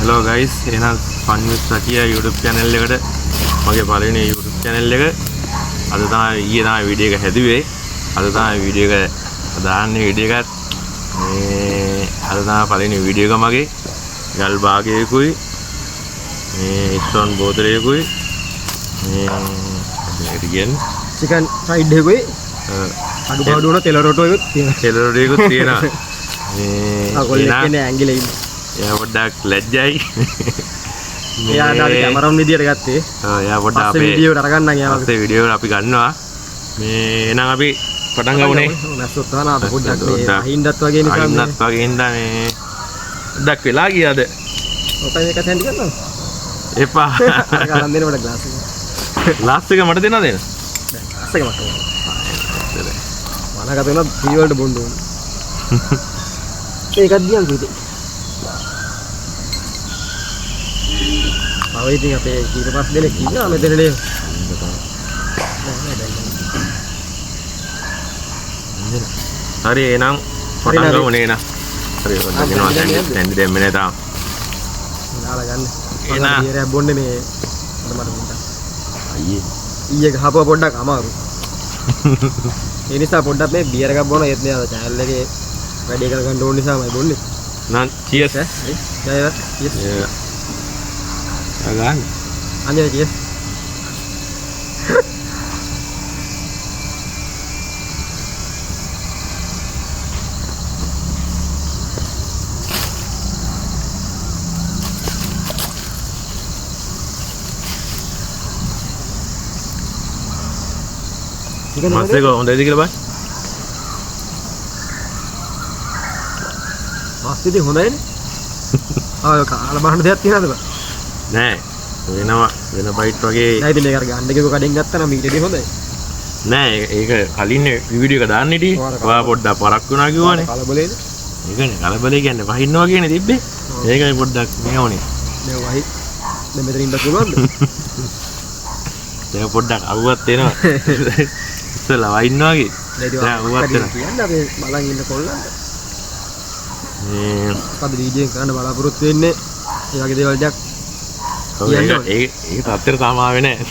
hello guys, එහෙනම් fun with Satya YouTube channel එකට මගේ පළවෙනි YouTube channel එක අද තමයි ඊයේ තමයි වීඩියෝ එක හැදුවේ. අද තමයි වීඩියෝ එක දාන්නේ වීඩියෝ එකත් මේ අද තමයි පළවෙනි වීඩියෝ එක මගේ ගල් භාගයකුයි මේ ස්ටෝන් බෝතලයකුයි මේ කියන්නේ chicken fried එකකුයි අඩු පාඩු වුණ තෙල රොටුවකුත් තියෙනවා. තෙල රොටුවකුත් තියෙනවා. මේ අගොල්ලෙක්නේ ඇඟිලේ ඉන්නේ. එයා පොඩ්ඩක් ලැජ්ජයි. එයා දාලා කැමරාම් විදියට ගත්තේ. එයා පොඩ්ඩක් අපේ වීඩියෝ එකට අරගන්නම් එයා. අපේ වීඩියෝ එක අපි ගන්නවා. මේ එහෙනම් අපි පටන් ගමුනේ. නැස්සොත් තවන පොඩ්ඩක් මේ අහින්නත් වගේ නිසා අහින්නත් වගේ ඉඳලා මේ පොඩ්ඩක් වෙලා ගියාද? ඔකයි එක සැන්ඩි කරනවා. එපා. ගලන් දෙන්න මට ග්ලාස් එක. ග්ලාස් එක මට දෙන්න දෙන්න. ග්ලාස් එක මට. මනකට වෙන ටී වලට බොන්න ඕනේ. ඒකත් දියන් කිව්වේ. ආව ඉතින් අපේ ඊට පස් දෙනෙක් ඉන්නවා මෙතනනේ. හරි එහෙනම් පටන් ගමුනේ නේ. හරි ඔන්න දෙනවා දැන් දෙන්නේ නේ තාම. දාලා ගන්න. එනා බියරයක් බොන්නේ මේ මට පොඩ්ඩක්. අයියේ. ඊයේ ගහපුවා පොඩ්ඩක් අමාරු. ඒ නිසා පොඩ්ඩක් මේ බියර් එකක් බොන ඒත් නෑ channel එකේ වැඩේ කරගන්න ඕන නිසාමයි බොන්නේ. නම් cheers හරි. cheers. අගාන. අනේ cheers. මස් එක හොඳයිද කියලා බලන්න. මස් ඉතින් හොඳයිනේ. කාලා බලන්න දෙයක් තියනවද බං? නෑ. වෙන බයිට් වගේ නෑ ඉතින් මේක අර ගන්න එකක කඩෙන් ගත්තා නම් ඊටදී හොඳයි. නෑ ඒක කලින් වීඩියෝ එක දාන්න ඉතින් ඔයා පොඩ්ඩක් පරක් වුණා කිව්වනේ. කලබලේද? ඒකනේ කලබලේ කියන්නේ වහින්නවා කියන්නේ තිබ්බේ. ඒකයි පොඩ්ඩක් මෙහෙවනේ. මේ වහි දැන් මෙතන ඉන්න පුළුවන්ද? දැන් පොඩ්ඩක් අවුවත් වෙනවා. ඉස්සලා වහින්නවා වගේ. දැන් අවුවත් වෙනවා. කියන්නේ අපි බලන් ඉන්න කොල්ලන්ට. මේ අද වීඩියෝ එක ගන්න බලාපොරොත්තු වෙන්නේ ඒ වගේ දේවල් ටිකක්. ඒක තත්තර තාම ආවේ නෑ.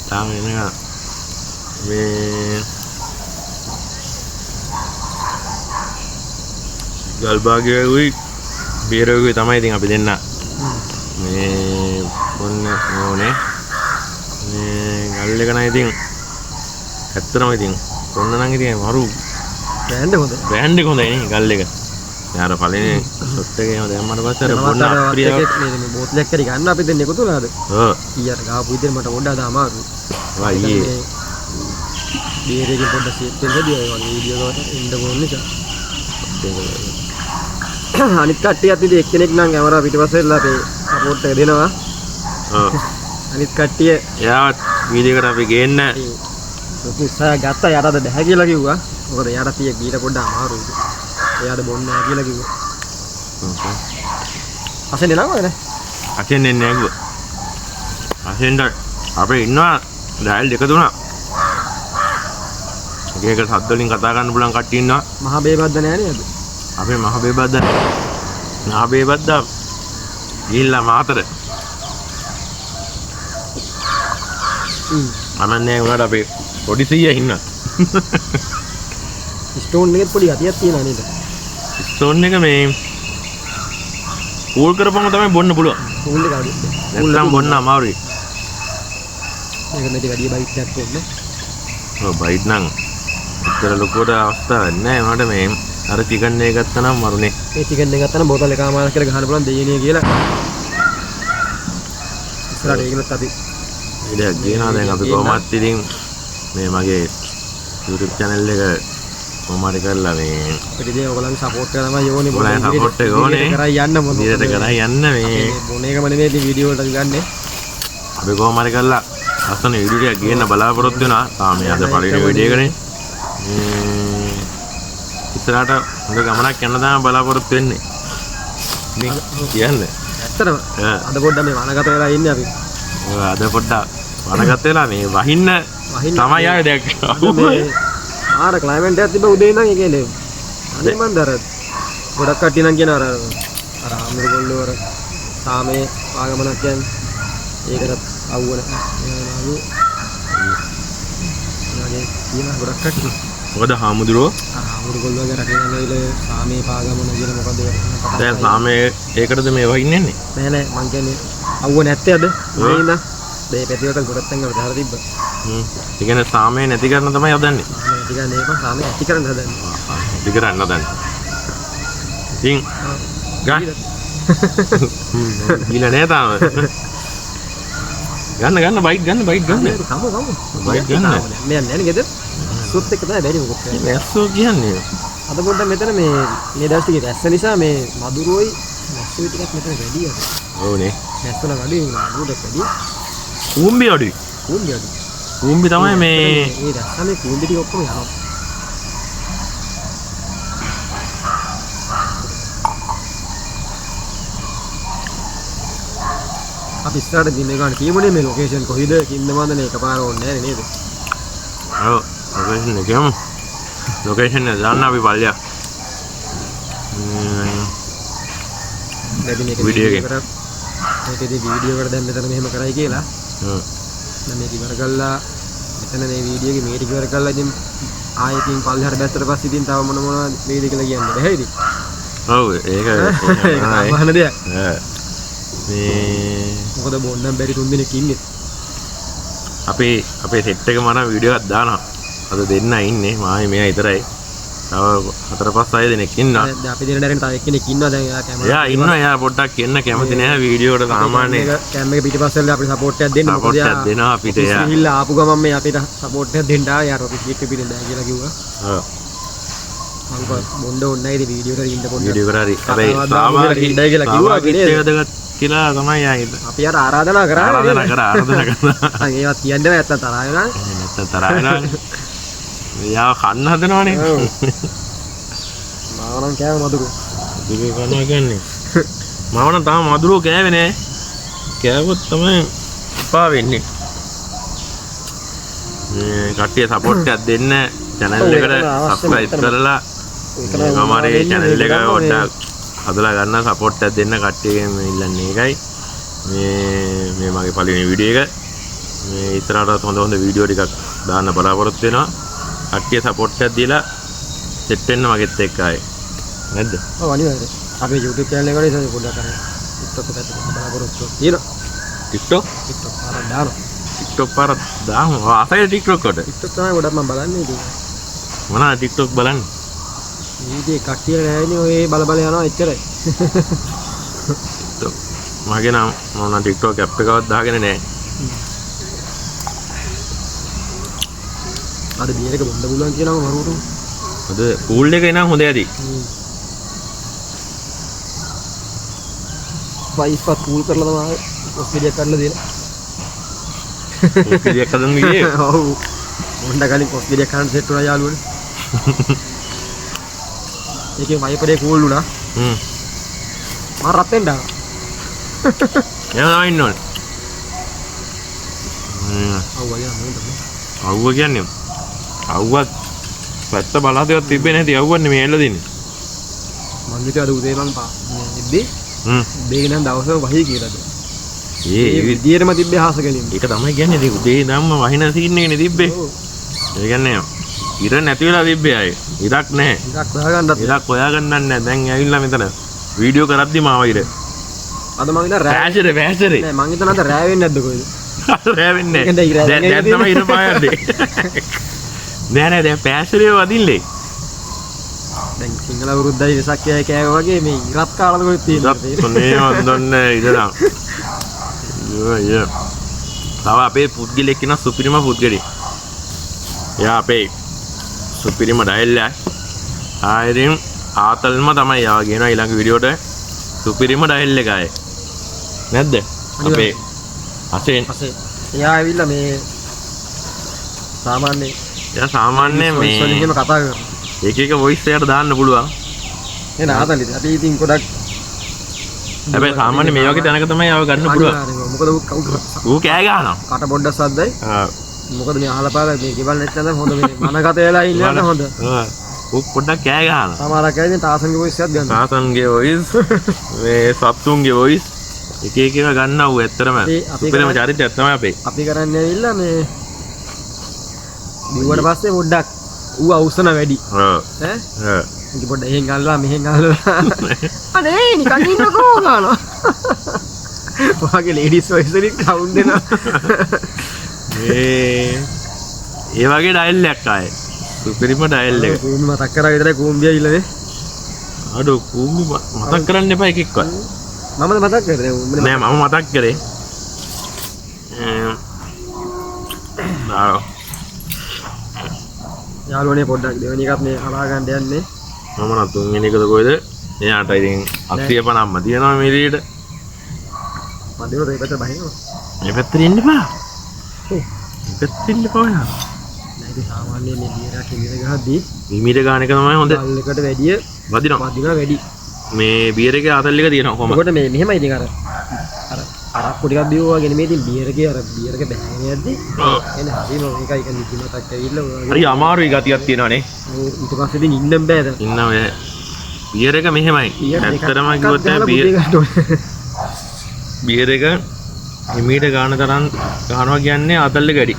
තාම එනවා. මේ ගල්බාගයයි බීරෝගුයි තමයි ඉතින් අපි දෙන්න. මේ ඔන්න ඕනේ. මේ ගල් එක නම් ඉතින් ඇත්තටම ඉතින් ඔන්න නම් ඉතින් මරු බෑන්ඩ් හොඳයි. බෑන්ඩ් එක හොඳයි නේ ගල් එක. යාර පළවෙනි ෂොට් එකේම දැම්මට පස්සේ අර බොන්න අප්‍රිය මේ බෝතලයක් හරි ගන්න අපි දෙන්න එකතු වුණාද? ඔව්. ඊයට ගාපු විදිහට මට පොඩ්ඩක් අමාරුයි. වා ඊයේ බීරේකින් පොඩ්ඩක් සීට් එක හදියා ඒ වගේ වීඩියෝ එකකට ඉන්න ඕන නිසා. අනිත් කට්ටියත් ඉතින් එක්කෙනෙක් නම් කැමරා පිටිපස්සෙලා අපේ සපෝට් එක දෙනවා. ඔව්. අනිත් කට්ටිය එයාවත් වීඩියෝ එකට අපි ගේන්න උත්සාහ ගත්තා යාට බෑ කියලා කිව්වා. මොකද යාට තිය ගීට පොඩ්ඩක් අමාරුයි. එයාට බොන්න නැහැ කියලා කිව්වා. අසෙන්නේ නැවද නේ? අසෙන්නේ නැහැ. අසෙන්ද අපේ ඉන්නවා ඩයල් දෙක තුනක්. එක සද්ද වලින් කතා කරන්න පුළුවන් කට්ටිය ඉන්නවා. මහා බේබද්ද නැහැ නේද? අපේ මහ බේබද්ද ගිහිල්ලා මාතර. අනන්නේ උනාට අපේ පොඩි සීයා ඉන්නවා. ස්ටෝන් එකේ පොඩි අතියක් තියෙනවා නේද? ස්ටෝන් එක මේ කූල් කරපම තමයි බොන්න පුළුවන්. කූල් එක අඩු. නැත්නම් බොන්න අමාරුයි. මේක මෙතන වැඩි බයිට් එකක් ඕනේ. ඔව් බයිට් නම් උත්තර ලොකුවට අවස්ථාවක් නැහැ. මට මේ අර චිකන් එක ගත්තා නම් මරුනේ. ඒ චිකන් එක ගත්තා නම් බෝතල් එකමාරක් කියලා ගහන්න පුළුවන් දෙයියනේ කියලා. ඉස්සරහට ඒකනත් අපි ඉතින් ගේනවා දැන් අපි කොහොමත් ඉතින් මේ මගේ YouTube channel එක කොහොමද කරලා මේ අපිට ඉතින් ඔයගොල්ලන්ගේ සපෝට් එක තමයි ඕනේ. ඔයගොල්ලන්ගේ සපෝට් එක ඕනේ. කරා යන්න මොකද? ඉතින් කරා යන්න මේ මොන එකම නෙමෙයි ඉතින් වීඩියෝ වලට ගන්නේ. අපි කොහොමද කරලා අසන වීඩියෝ එකක් ගේන්න බලාපොරොත්තු වෙනවා. තාම මේ අද පළවෙනි වීඩියෝ එකනේ. ඉස්සරහට හොඳ ගමනක් යන්න තමයි බලාපොරොත්තු වෙන්නේ. මේ කියන්නේ ඇත්තටම අද පොඩ්ඩක් මේ වනගත වෙලා ඉන්නේ අපි. අද පොඩ්ඩක් වනගත වෙලා මේ වහින්න තමයි ආවේ දැන්. ආර ක්ලයිමේට් එකක් තිබ්බ උදේ ඉඳන් ඒ කියන්නේ අනේ මන්දර ගොඩක් කට්ටිය නම් කියන අර අමුරු ගොල්ලෝ අර සාමයේ ආගමනක් කියන්නේ ඒකට අවුවන නේද කියන ගොඩක් කට්ටිය. මොකද හාමුදුරුවෝ මුරුගොල්ලෝගේ රටේ සාමයේ පාගමන කියන මොකද දැන් සාමයේ ඒකටද මේවා ඉන්නේ නෑ මං කියන්නේ අවුව නැත්තේ අද නේද මේ පැතිවකල් ගොඩක් තැන් වල දාලා තිබ්බා. ඒ කියන්නේ සාමයේ නැති කරන තමයි හදන්නේ. නැති කරන්නේ ඒක සාමයේ ඇති කරන්න හදන්නේ. ඇති කරන්න හදන්නේ. ඉතින් ගන්න ගිල නෑ තාම. ගන්න බයිට් ගන්න කමු බයිට් ගන්න. මේ යන්නේ නේද සුත් එක තමයි බැරි මොකක්ද මැස්සෝ කියන්නේ. අද පොඩ්ඩක් මෙතන මේ දවස් ටිකේ රැස්ස නිසා මේ මදුරුවයි මැස්සෝ ටිකක් මෙතන වැඩි අද. ඔව්නේ. මැස්සෝ නම් අඩුයි නේද වැඩි. කූඹි අඩුයි. කූඹි තමයි මේ රැස්සනේ කූඹි ටික ඔක්කොම යනවා. අපි ඉස්සරහට දින ගන්න කීමුනේ මේ ලොකේෂන් කොහෙද කින්නමන්ද නේ එකපාර ඕනේ නැහැ නේද? ඔව් ලොකේෂන් එකම ලොකේෂන් එක දාන්න අපි පල්ලියක්. වීඩියෝ එක. මේකේදී වීඩියෝ එකට දැන් මෙතන මෙහෙම කරයි කියලා. දැන් මේක ඉවර කළා මෙතන මේ වීඩියෝ එකේ මේක ඉවර කළා ඉතින් ආයෙකින් පල්ලෙහාට බැස්සට පස්සේ ඉතින් තව මොන වේද කියලා කියන්නේ බැහැ ඉතින්. ඔව් ඒක අහන දෙයක්. මේ මොකද බොන්නම් බැරි තුන් දිනක් ඉන්නේ. අපේ සෙට් එක මම වීඩියෝ එකක් දානවා. අද දෙන්න ඉන්නේ මායි මෙයා විතරයි. තව 4-5 අය දෙනෙක් ඉන්නවා. දැන් අපි දෙන්න දැන් තව එක්කෙනෙක් ඉන්නවා දැන් එයා කැමරා. එයා ඉන්නවා. එයා පොඩ්ඩක් එන්න කැමති නැහැ වීඩියෝ එකට සාමාන්‍ය කැම් එක පිටිපස්සෙන් අපිට සපෝට් එකක් දෙන්න. සපෝට් එකක් දෙනවා අපිට. එයා ගිහිල්ලා ආපු ගමන් මේ අපිට සපෝට් එකක් දෙන්න ආවා. යාට ඔෆිස් එකේ පිටින් දැන් කියලා කිව්වා. ඔව්. මම බොන්න ඕනේ නැහැ ඉතින් වීඩියෝ කරේ ඉන්න පොඩ්ඩක්. වීඩියෝ කරා හරි. හැබැයි සාමාන්‍ය ඉන්නයි කියලා කිව්වා අපි නේද? කියලා තමයි යා හිතුවා. අපි යාට ආරාධනා කරා. ආරාධනා කරා. ඒවත් කියන්නේ නැත්තම් තරහ වෙනවා. නැත්තම් තරහ වෙනවානේ. යාව කන්න හදනවනේ. ඔව්. මාවනම් කෑව මදුරු. දිවේ කනවා කියන්නේ. මාවනම් තාම මදුරුව කෑවේ නෑ. කෑවොත් තමයි එපා වෙන්නේ. මේ කට්ටිය සපෝට් එකක් දෙන්න channel එකට subscribe කරලා මේ channel එක පොඩ්ඩක් හදලා ගන්න සපෝට් එකක් දෙන්න කට්ටියගෙන් ඉල්ලන්නේ ඒකයි. මේ මගේ පළවෙනි වීඩියෝ එක. මේ ඉස්සරහට හොඳ වීඩියෝ ටිකක් දාන්න බලාපොරොත්තු වෙනවා. කට්ටිය සපෝට් එකක් දීලා සෙට් වෙන්න මගෙත් එක්ක ආයේ. නැද්ද? ඔව් අනිවාර්යයෙන්. අපේ YouTube channel එකට ඉතින් පොඩ්ඩක් අර TikTok එකට බලාපොරොත්තු තියෙනවා. TikTok පාරක් දානවා. TikTok පාරක් දාමු. අසයි TikTok කොට. TikTok තමයි ගොඩක් මම බලන්නේ ඉතින්. මොනවා TikTok බලන්නේ? ඊටේ කට්ටිය නෑනේ ඔය බල යනවා එච්චරයි. TikTok මගේ නම් මම TikTok app එකවත් දාගෙන නෑ. අද බියර් එක බොන්න පුළුවන් කියනවා මරුවට. අද කූල් එක එනම් හොඳ ඇති. වයිස්පත් කූල් කරලා තමයි ඔස්ට්‍රේලියා කරලා දෙලා. ඔස්ට්‍රේලියා කදන් ගියේ. ඔව්. මොණ්ඩ කලින් ඔස්ට්‍රේලියා කරන්න සෙට් වුණා යාළුවනේ. ඒකේ වයිපරේ කූල් වුණා. මම රත්ෙන් දානවා. එයා ඉන්න ඕනේ. අවුව කියන්නේ අවුවත් පැත්ත බලාතේවත් තිබ්බේ නැති අවුවන්නේ මේ එල්ල දෙන්නේ. මං හිතුවා අද උදේ මං ඉද්දී උදේ ඉඳන් දවසම වහී කියලාද. ඒ විදියටම තිබ්බේ හාස ගැනීම. ඒක තමයි කියන්නේ ඉතින් උදේ ඉඳන්ම වහින සීන් එකනේ තිබ්බේ. ඒ කියන්නේ ඉර නැති වෙලා තිබ්බේ අය. ඉරක් නැහැ. ඉරක් හොයාගන්නත්. ඉරක් හොයාගන්නත් නැහැ. දැන් ඇවිල්ලා මෙතන වීඩියෝ කරද්දි මාව ඉර. අද මං ඉතින් රෑ වැසරේ. නෑ මං හිතන අද රෑ වෙන්නේ නැද්ද කොහෙද? රෑ වෙන්නේ නැහැ. දැන් තමයි ඉර පායන්නේ. නෑ දැන් පැසරේ වදින්නේ. දැන් සිංහල වරුද්දයි වෙසක් කෑවා වගේ මේ ඉරත් කාලද කොහෙද තියෙන්නේ? තොනේ වන්දන්නේ ඉඳලා. ය. තව අපේ පුද්ගලෙක් ඉන්න සුපිරිම පුද්ගලෙක්. එයා අපේ සුපිරිම ඩයල්ලා. ආයෙත් ආතල්ම තමයි යාව කියනවා ඊළඟ වීඩියෝට සුපිරිම ඩයල් එකයි. නැද්ද? අපේ අසෙන් එයා ඇවිල්ලා මේ සාමාන්‍ය මේ වලින්ම කතා කරනවා. එක වොයිස් එකකට දාන්න පුළුවන්. එන ආතලිද අපි ඉතින් ගොඩක් හැබැයි සාමාන්‍ය මේ වගේ තැනක තමයි ආව ගන්න පුළුවන්. මොකද ඌ කෑ ගහනවා. කට පොඩ්ඩක් සද්දයි. මොකද මේ අහලා පාලා මේ ගෙවල් නැත්නම් හොඳ මේ මනගත වෙලා ඉන්නවද හොඳ. ඌ පොඩ්ඩක් කෑ ගහනවා. සමහරක් අය ඉතින් තාසන්ගේ වොයිස් එකක් ගන්නවා. තාසන්ගේ වොයිස් මේ සත්තුන්ගේ වොයිස් එක එක ඒවා ගන්නවා ඌ ඇත්තටම සුපිරිම චරිතයක් තමයි අපේ. අපි කරන්නේ ඇවිල්ලා මේ බිව්වට පස්සේ පොඩ්ඩක් ඌ අවුස්සන වැඩි. ඈ ඉතින් පොඩ්ඩක් එහෙන් ගල්ලා මෙහෙන් ගල්ලා අනේ නිකන් ඉන්නකෝ ගානවා. ඔයාගේ ලේඩිස් වොයිස් එකක් කවුන්ට් දෙනවා. ඒ වගේ ඩයල් එකක් ආයේ සුපිරිම ඩයල් එක. කූඹි මතක් කරා විතරයි කූඹිය ඉල්ලනේ. අඩෝ කූඹි මතක් කරන්න එපා එකෙක්වත්. මමද මතක් කරේ නෑ මම මතක් කරේ. යාළුවනේ පොඩ්ඩක් දෙවෙනි එකත් මේ හරහා ගන්න යන්නේ. මම නම් තුන්වෙනි එකද කොහෙද? එයාට ඉතින් 850ක්ම තියෙනවා මේ විදිහට. මදිනෝ මේ පැත්ත බහිනවා. මේ පැත්තට එන්න එපා. මේ පැත්තට එන්න එපා යා. නෑ ඉතින් සාමාන්‍යයෙන් මේ බියරක් ඉගෙන ගහද්දී මීමීට ගාන එක තමයි හොඳ. බල්ලකට වැඩිය වදිනවා වැඩි. මේ බියර් එකේ ආතල් එක තියෙනවා කොහමද? ඒකට මේ මෙහෙමයි ඉතින් අර අරක්කු ටිකක් බිව්වාගෙන මේ ඉතින් බියර් එකේ අර බියර් එක බෑගෙන යද්දි එන්නේ හරිම මේකයි කන්නේ කිමතක් ඇවිල්ලා හරි අමාරුයි ගතියක් තියෙනවානේ. ඊට පස්සේ ඉතින් ඉන්නම් බෑ දැන්. ඉන්න ඔය බියර් එක මෙහෙමයි. ඇත්තටම කිව්වොත් බියර් එක හිමීට ගාන තරම් ගහනවා කියන්නේ ආතල් එක වැඩි.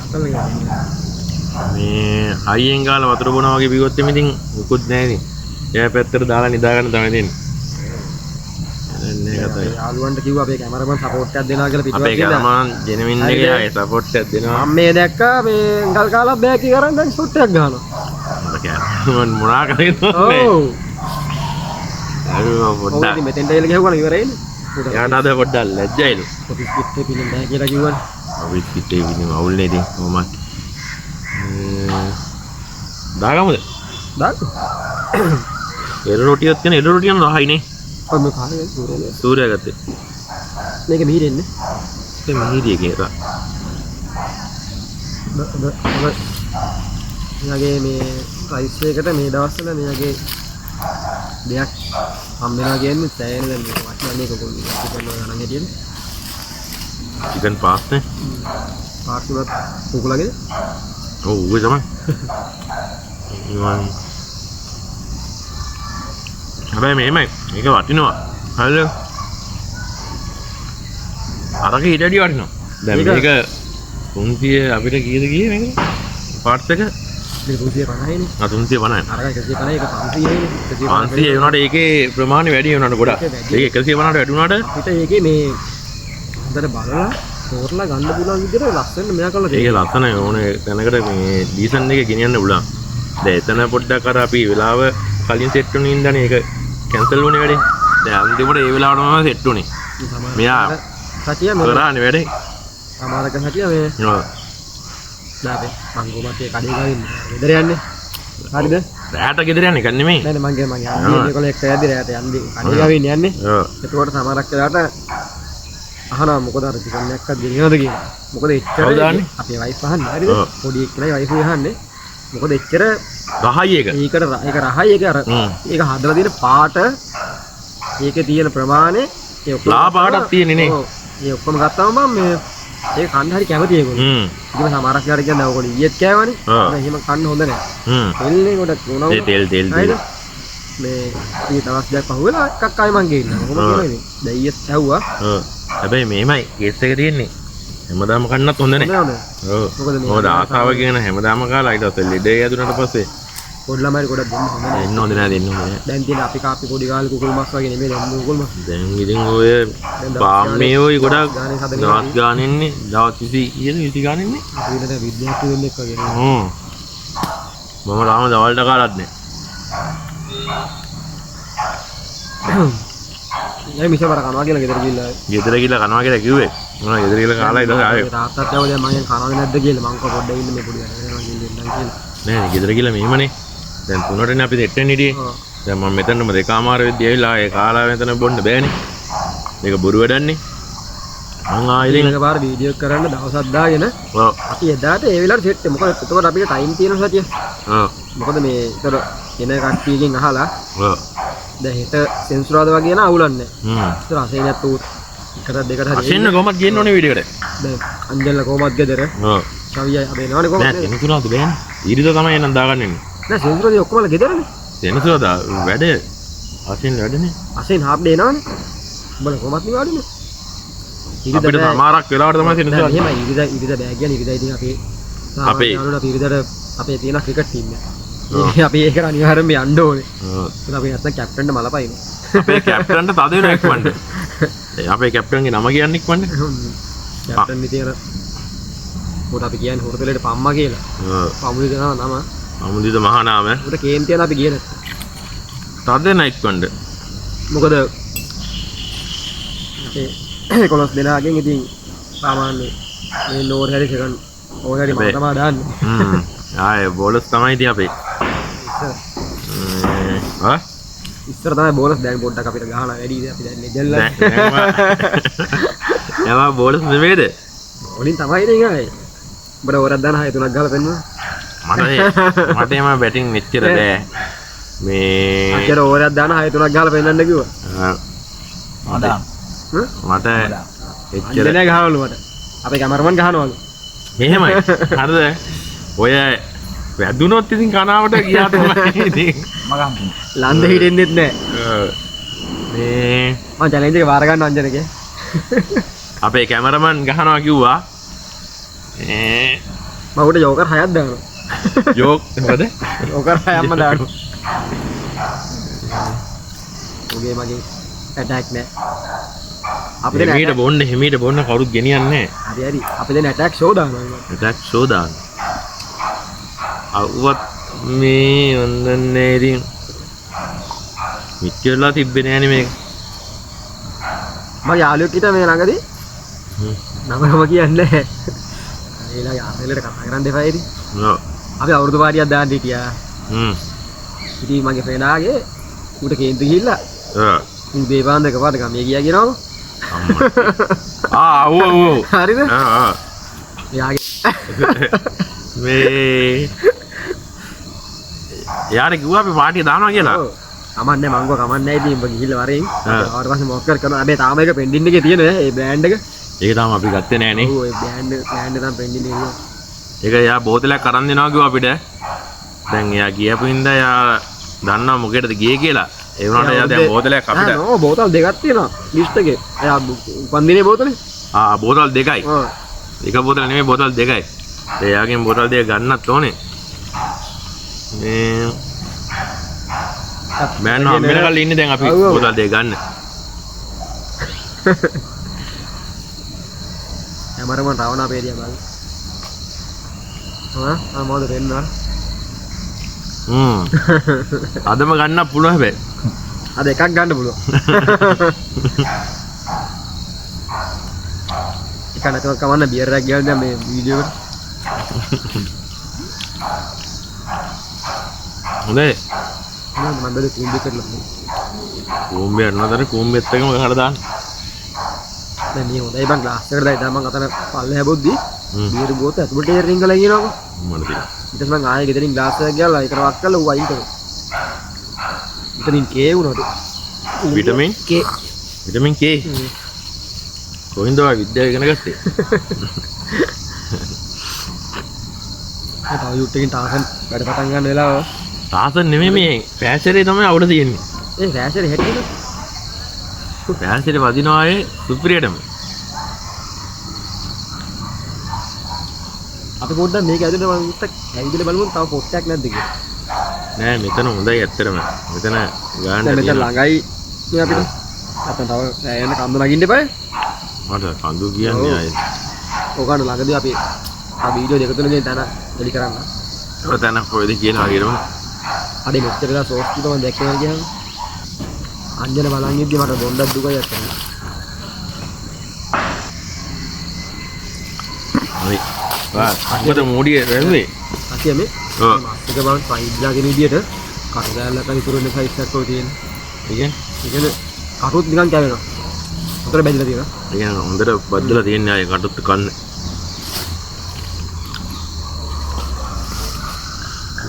මේ හයියෙන් ගාලා වතුර බොනවා වගේ බිව්වොත් එමෙ ඉතින් මුකුත් නැහැ ඉතින්. එයා පැත්තට දාලා නිදා ගන්න තමයි දෙන්නේ. යාළුවන්ට කිව්වා අපේ කැමරාමන් සපෝට් එකක් දෙනවා කියලා පිටුවක් අපේ කැමරාමන් ජෙනවින් එකේ ආයේ සපෝට් එකක් දෙනවා. මම මේ දැක්කා මේ ගල් කාලා බෑකි කරන් දැන් ෂොට් එකක් ගහනවා. මම මොනා කරේද? ඔව්. අර පොඩ්ඩක්. ඔව් මෙතෙන්ට එල ගහුවා ඉවරයිනේ. යාට අද පොඩ්ඩක් ලැජ්ජයිලු. ඔෆිස් පිටේ පිළින් බෑ කියලා කිව්වනේ. ඔෆිස් පිටේ පිළින් අවුල්නේ ඉතින් කොහොමද? දාගමුද? දාන්න. එළ රොටියක් තියෙන එළ රොටියන් රහයිනේ. ඔය මේ කාලේ සූර්යලේ. සූර්යය ගත්තේ. මේක මිහිරෙන්නේ. ඒ මිහිරිය කියලා. මෙයාගේ මේ ප්‍රයිස් එකකට මේ දවස්වල මෙයාගේ දෙයක් හම් වෙනවා කියන්නේ සෑහෙන දැන් මේක වටිනානේ කොහොමද කරනවා ගණන් හැටියට. චිකන් පාස්නේ. පාස්තුලත් කුකුලගේ. ඔව් ඌ තමයි. හැබැයි මේමයි මේක වටිනවා. හරිද? අරක ඊට වැඩි වටිනවා. දැන් මේක 300 අපිට කීයද ගියේ මේක? පාර්ට්ස් එක මේ 350නේ. 350යි. අරක 150 එක 500නේ. 500 ඒ වුණාට ඒකේ ප්‍රමාණය වැඩි වෙනවනේ ගොඩක්. ඒක 150ට වැඩි වුණාට අපිට ඒකේ මේ හොඳට බලලා තෝරලා ගන්න පුළුවන් විදිහට ලස්සන මෙයා කරලා තියෙනවා. ඒක ලස්සනයි ඕනේ තැනකට මේ ඩීසන් එකේ ගෙනියන්න පුළුවන්. දැන් එතන පොඩ්ඩක් අර අපි වෙලාව කලින් සෙට් වුණේ ඉඳන්නේ ඒක කැන්සල් වුණේ වැඩේ. දැන් අන්තිමට ඒ වෙලාවටම සෙට් වුණේ. මෙයා සතිය කරානේ වැඩේ. සමහරක සතිය මේ ඔව්. දාපේ මං කොමත්තේ කඩේ ගාවින් ගෙදර යන්නේ. හරිද? රැට ගෙදර යන්නේ කන්නේ මේ. නෑ නෑ මං යන්නේ මේකල එක්ක යද්දි රැට යන්නේ කඩේ ගාවින් යන්නේ. ඔව්. එතකොට සමහරක් වෙලාවට අහනවා මොකද අර චිකන් එකක්වත් ගෙනියනවද කියලා. මොකද එච්චර අපේ වයිෆ් අහන්නේ හරිද? පොඩි එක්කලයි වයිෆ් අහන්නේ. මොකද එච්චර රහයි එක. ඒක රහයි එක අර ඒක හදලා තියෙන පාට ඒකේ තියෙන ප්‍රමාණය ඒ ඔක්කොම ලා පාටක් තියෙන්නේ නේ. ඔව්. ඒ ඔක්කොම ගත්තාම මම මේ ඒක කන්න හරි කැමති ඒගොල්ලෝ. ඉතින් සමහරක් යාර කියන්නේ ඔයගොල්ලෝ ඊයේත් කෑවනේ. එහෙම කන්න හොඳ නැහැ. තෙල්නේ කොට උනව. තෙල්. මේ ඊ දවස් දෙකක් පහුවෙලා එකක් ආයි මං ගේන්න. කොහොමද කියලා ඉතින්. දැන් ඊයේත් ඇහුවා. හැබැයි මේමයි කේස් එක තියෙන්නේ. හැමදාම කන්නත් හොඳ නැහැ. ඔව්. මොකද ආසාව කියන හැමදාම කාලා ඊට පස්සේ ලෙඩේ යදුනට පස්සේ පොඩි ළමයි ගොඩක් දෙන්න හොඳ නැහැ. දෙන්න හොඳ නැහැ දෙන්න හොඳ නැහැ. දැන් තියෙන අපි කාපි පොඩි ගාලේ කුකුල් මස් වගේ නෙමෙයි දැන් කුකුල් මස්. දැන් ඉතින් ඔය පාම්මේ ඔය ගොඩක් දවස් ගාන ඉන්නේ. දවස් 20 ගාන ඉන්නේ. අපි ඉතින් විද්‍යාර්ථී වෙන්නෙක් වගේ නේ. මම තාම දවල්ට කාලත් නැහැ. නෑ මිස බර කනවා කියලා ගෙදර ගිහලා. ගෙදර ගිහලා කනවා කියලා කිව්වේ. මොනවා ගෙදර ගිහලා කාලා ඊට පස්සේ ආවේ. තාත්තත් ඇහුවා දැන් මගෙන් කනවද නැද්ද කියලා මං කව පොඩ්ඩක් ඉන්න මේ පොඩි වැඩ කරනවා කියලා. නෑ ගෙදර ගිහලා මෙහෙමනේ. දැන් 3ටනේ අපි දෙට්ටෙන් හිටියේ. දැන් මම මෙතනම 2:00 වෙද්දී ඇවිල්ලා ඒ කාලා මෙතන බොන්න බෑනේ. මේක බොරු වැඩන්නේ. මං ආයෙත් එකපාර වීඩියෝ කරන්න දවසක් දාගෙන ඔව් අපි එදාට ඒ වෙලාවට සෙට් මොකද එතකොට අපිට ටයිම් තියෙන සතිය. ඔව් මොකද මේ ඒතර එන කට්ටියකින් අහලා ඔව් දැන් හෙට සෙන්සුරාදා වගේ නා අවුලන්නේ. ඒතර අසේනත් උත් එකට දෙකට හරි අසෙන්න කොහමද ගේන්න ඕනේ වීඩියෝ එකට. දැන් අංජල්ල කොහමද ගෙදර? ඔව් කවියයි අපි එනවනේ කොහමද? නෑ සෙනසුරාද බෑනේ. ඊරිද තමයි එනන් දාගන්න ඉන්නේ. නෑ සෙන්සුරාදී ඔක්කොමලා ගෙදරනේ. සෙනසුරාදා වැඩ අසෙන් වැඩනේ. අසෙන් හාප් ඩේ එනවනේ. උඹලා කොහමද නිවාඩුනේ? අපිට සමහරක් වෙලාවට තමයි සිනස එහෙම ඉරිදා බෑ කියන්නේ ඉරිදා ඉතින් අපේ යාළුවෝට ඉරිදාට අපේ තියෙන ක්‍රිකට් ටීම් එක. අපි ඒක අනිවාර්යෙන්ම යන්න ඕනේ. ඒක අපි නැත්නම් කැප්ටන්ට මලපයින්. අපේ කැප්ටන්ට තද වෙනවා ඉක්මනට. අපේ කැප්ටන්ගේ නම කියන්නේ ඉක්මනට. කැප්ටන් ඉතින් අර මොකට අපි කියන්නේ හොරතලේට පම්මා කියලා. පමුදිත නම. පමුදිත මහා නාම. උට කේන් තියන අපි ගියේ නැත්නම්. තද වෙනවා ඉක්මනට. මොකද අපේ 11 දෙනාගෙන් ඉතින් සාමාන්‍ය මේ නෝර් හැරි සෙකන්ඩ් ඕන හැරි මම තමයි දාන්නේ. ආයේ බෝලස් තමයි ඉතින් අපේ. ඉස්සර තමයි බෝලස් දැන් පොඩ්ඩක් අපිට ගහන වැඩි අපි දැන් ලෙජල්ලා. එයා බෝලස් නෙමෙයිද? බෝලින් තමයි ඉතින් ආයේ. උඹට ඕරක් දාන 6 3ක් ගහලා පෙන්නුවා. මට එම බැටිං මෙච්චර බෑ. මේ අච්චර ඕරක් දාන 6 3ක් ගහලා පෙන්නන්න කිව්වා. මට එච්චර නෑ ගහනවලු මට. අපේ කැමරමන් ගහනවලු. එහෙමයි. හරිද? ඔය වැදුනොත් ඉතින් කනාවට ගියා තමයි ඉතින්. මගම්. ලන්ද හිටින්නෙත් නෑ. මේ මම චැලෙන්ජ් එක වාර ගන්න අංජනගේ. අපේ කැමරමන් ගහනවා කිව්වා. මම උඩ ජෝකර් 6ක් දානවා. ජෝක් මොකද? ජෝකර් 6ක්ම දානවා. උගේ මගේ ඇටැක් නෑ. අපි දැන් හිමීට බොන්න කවුරුත් ගෙනියන්නේ නැහැ. හරි. අපි දැන් ඇටැක් ෂෝ දානවා. ඇටැක් ෂෝ දානවා. අවුවත් මේ වන්දන්නේ ඉතින් මිච්චරලා තිබ්බේ නෑනේ මේක. මගේ යාළුවෙක් හිටියා මේ ළඟදී. නමම කියන්නේ නැහැ. ඒලා යාළුවෙලට කතා කරන් දෙපා ඉතින්. ඔව්. අපි අවුරුදු පාටියක් දාන්න හිටියා. ඉතින් මගේ ෆ්‍රෙන්ඩ් ආගේ උට කේන්ති ගිහිල්ලා. ඉතින් දේවාන්ද එකපාරට ගමිය ගියා කියනවා. ඔව්. හරිද? යාගේ මේ යාර කිව්වා අපි පාටිය දානවා කියලා. ඔව්. කමන්නේ මංගෝ කමන්නේ ඉතින් උඹ ගිහිල්ලා වරෙන්. ආවට පස්සේ මොකක් කරනවා. හැබැයි තාම එක පෙන්ඩින් එකේ තියෙන ඒ බ්‍රෑන්ඩ් එක. ඒක තාම අපි ගත්තේ නෑනේ. ඔව් ඒ බ්‍රෑන්ඩ් තාම පෙන්ඩින් එකේ. ඒක යා බෝතලයක් අරන් දෙනවා කිව්වා අපිට. දැන් එයා ගියපු හින්දා යා දන්නවා මොකේද ගියේ කියලා. ඒ වුණාට එයා දැන් බෝතලයක් අපිට නෝ බෝතල් දෙකක් තියෙනවා ලිස්ට් එකේ. එයා උපන්දිනේ බෝතලේ. බෝතල් දෙකයි. ඔව්. එක බෝතල නෙමෙයි බෝතල් දෙකයි. එයාගෙන් බෝතල් දෙක ගන්නත් ඕනේ. මේ මෑන් හම්බෙනකල් ඉන්නේ දැන් අපි බෝතල් දෙක ගන්න. කැමරමන් රවණා පේරියා බලන්න. මොකද වෙන්නවා? අදම ගන්න පුළුවන් හැබැයි. අද එකක් ගන්න පුළුවන්. එක නැතුව කමන්න බියර් එකක් ගියන් දැන් මේ වීඩියෝ එකට. හොඳයි. මම බෙද කුඹේ කරලා. කුඹේ නතර කුඹෙත් එකම ගහලා දාන්න. දැන් මේ හොඳයි බං ග්ලාස් එකට දායි මම අතන පල්ලේ හැබොද්දි බියර් බෝත ඇතුළට එරින් ගලා කියනකො. මොනද කියලා. ඊට පස්සේ මම ආයෙ ගෙදරින් ග්ලාස් එකක් ගිහලා ඒක වක් කරලා ඌ අයින් කරා. විටමින් K වුණාද? Vitamin K. Vitamin K. කොහෙන්ද ඔය විද්‍යාව ඉගෙන ගත්තේ? තව යුට් එකකින් තාසන් වැඩ පටන් ගන්න වෙලාව. තාසන් නෙමෙයි මේ ෆෑෂරේ තමයි අවුල තියෙන්නේ. ඒ ෆෑෂරේ හැටිද? ෆෑෂරේ වදිනවායේ සුප්‍රියටම. අපි පොඩ්ඩක් මේක ඇතුලේ මම උත්තක් ඇවිදලා බලමු තව පොට්ටයක් නැද්ද කියලා. නෑ මෙතන හොඳයි ඇත්තටම. මෙතන ගාන්න මෙතන ළඟයි මේ අපිට. නැත්නම් තව යන්න කන්ද නගින්න එපායි. මට කඳු කියන්නේ ආයේ. ඔකන ළඟදී අපි වීඩියෝ දෙක තුනකින් තන දෙලි කරන්න. ඔය තන කොයිද කියලා හරියටම. අඩේ මෙච්චරලා සෝස් ටික මම දැක්කේ කියහම. අංජන බලන් ඉද්දි මට බොණ්ඩක් දුකයි අත්තන. හරි. අක්කට මෝඩිය රැඳුනේ. අකිය මේ. ඔව්. ඒක බලන්න සයිඩ්ලාගෙන විදියට කටදාල්ලක ඉතුරුනේ සයිස් එකක් ඔය තියෙන. ඒ කියන්නේ කටුත් නිකන් කැවෙනවා. උතර බැඳලා තියෙනවා. ඒ කියන්නේ හොඳට බද්දලා තියන්නේ ආයේ කටුත් කන්න.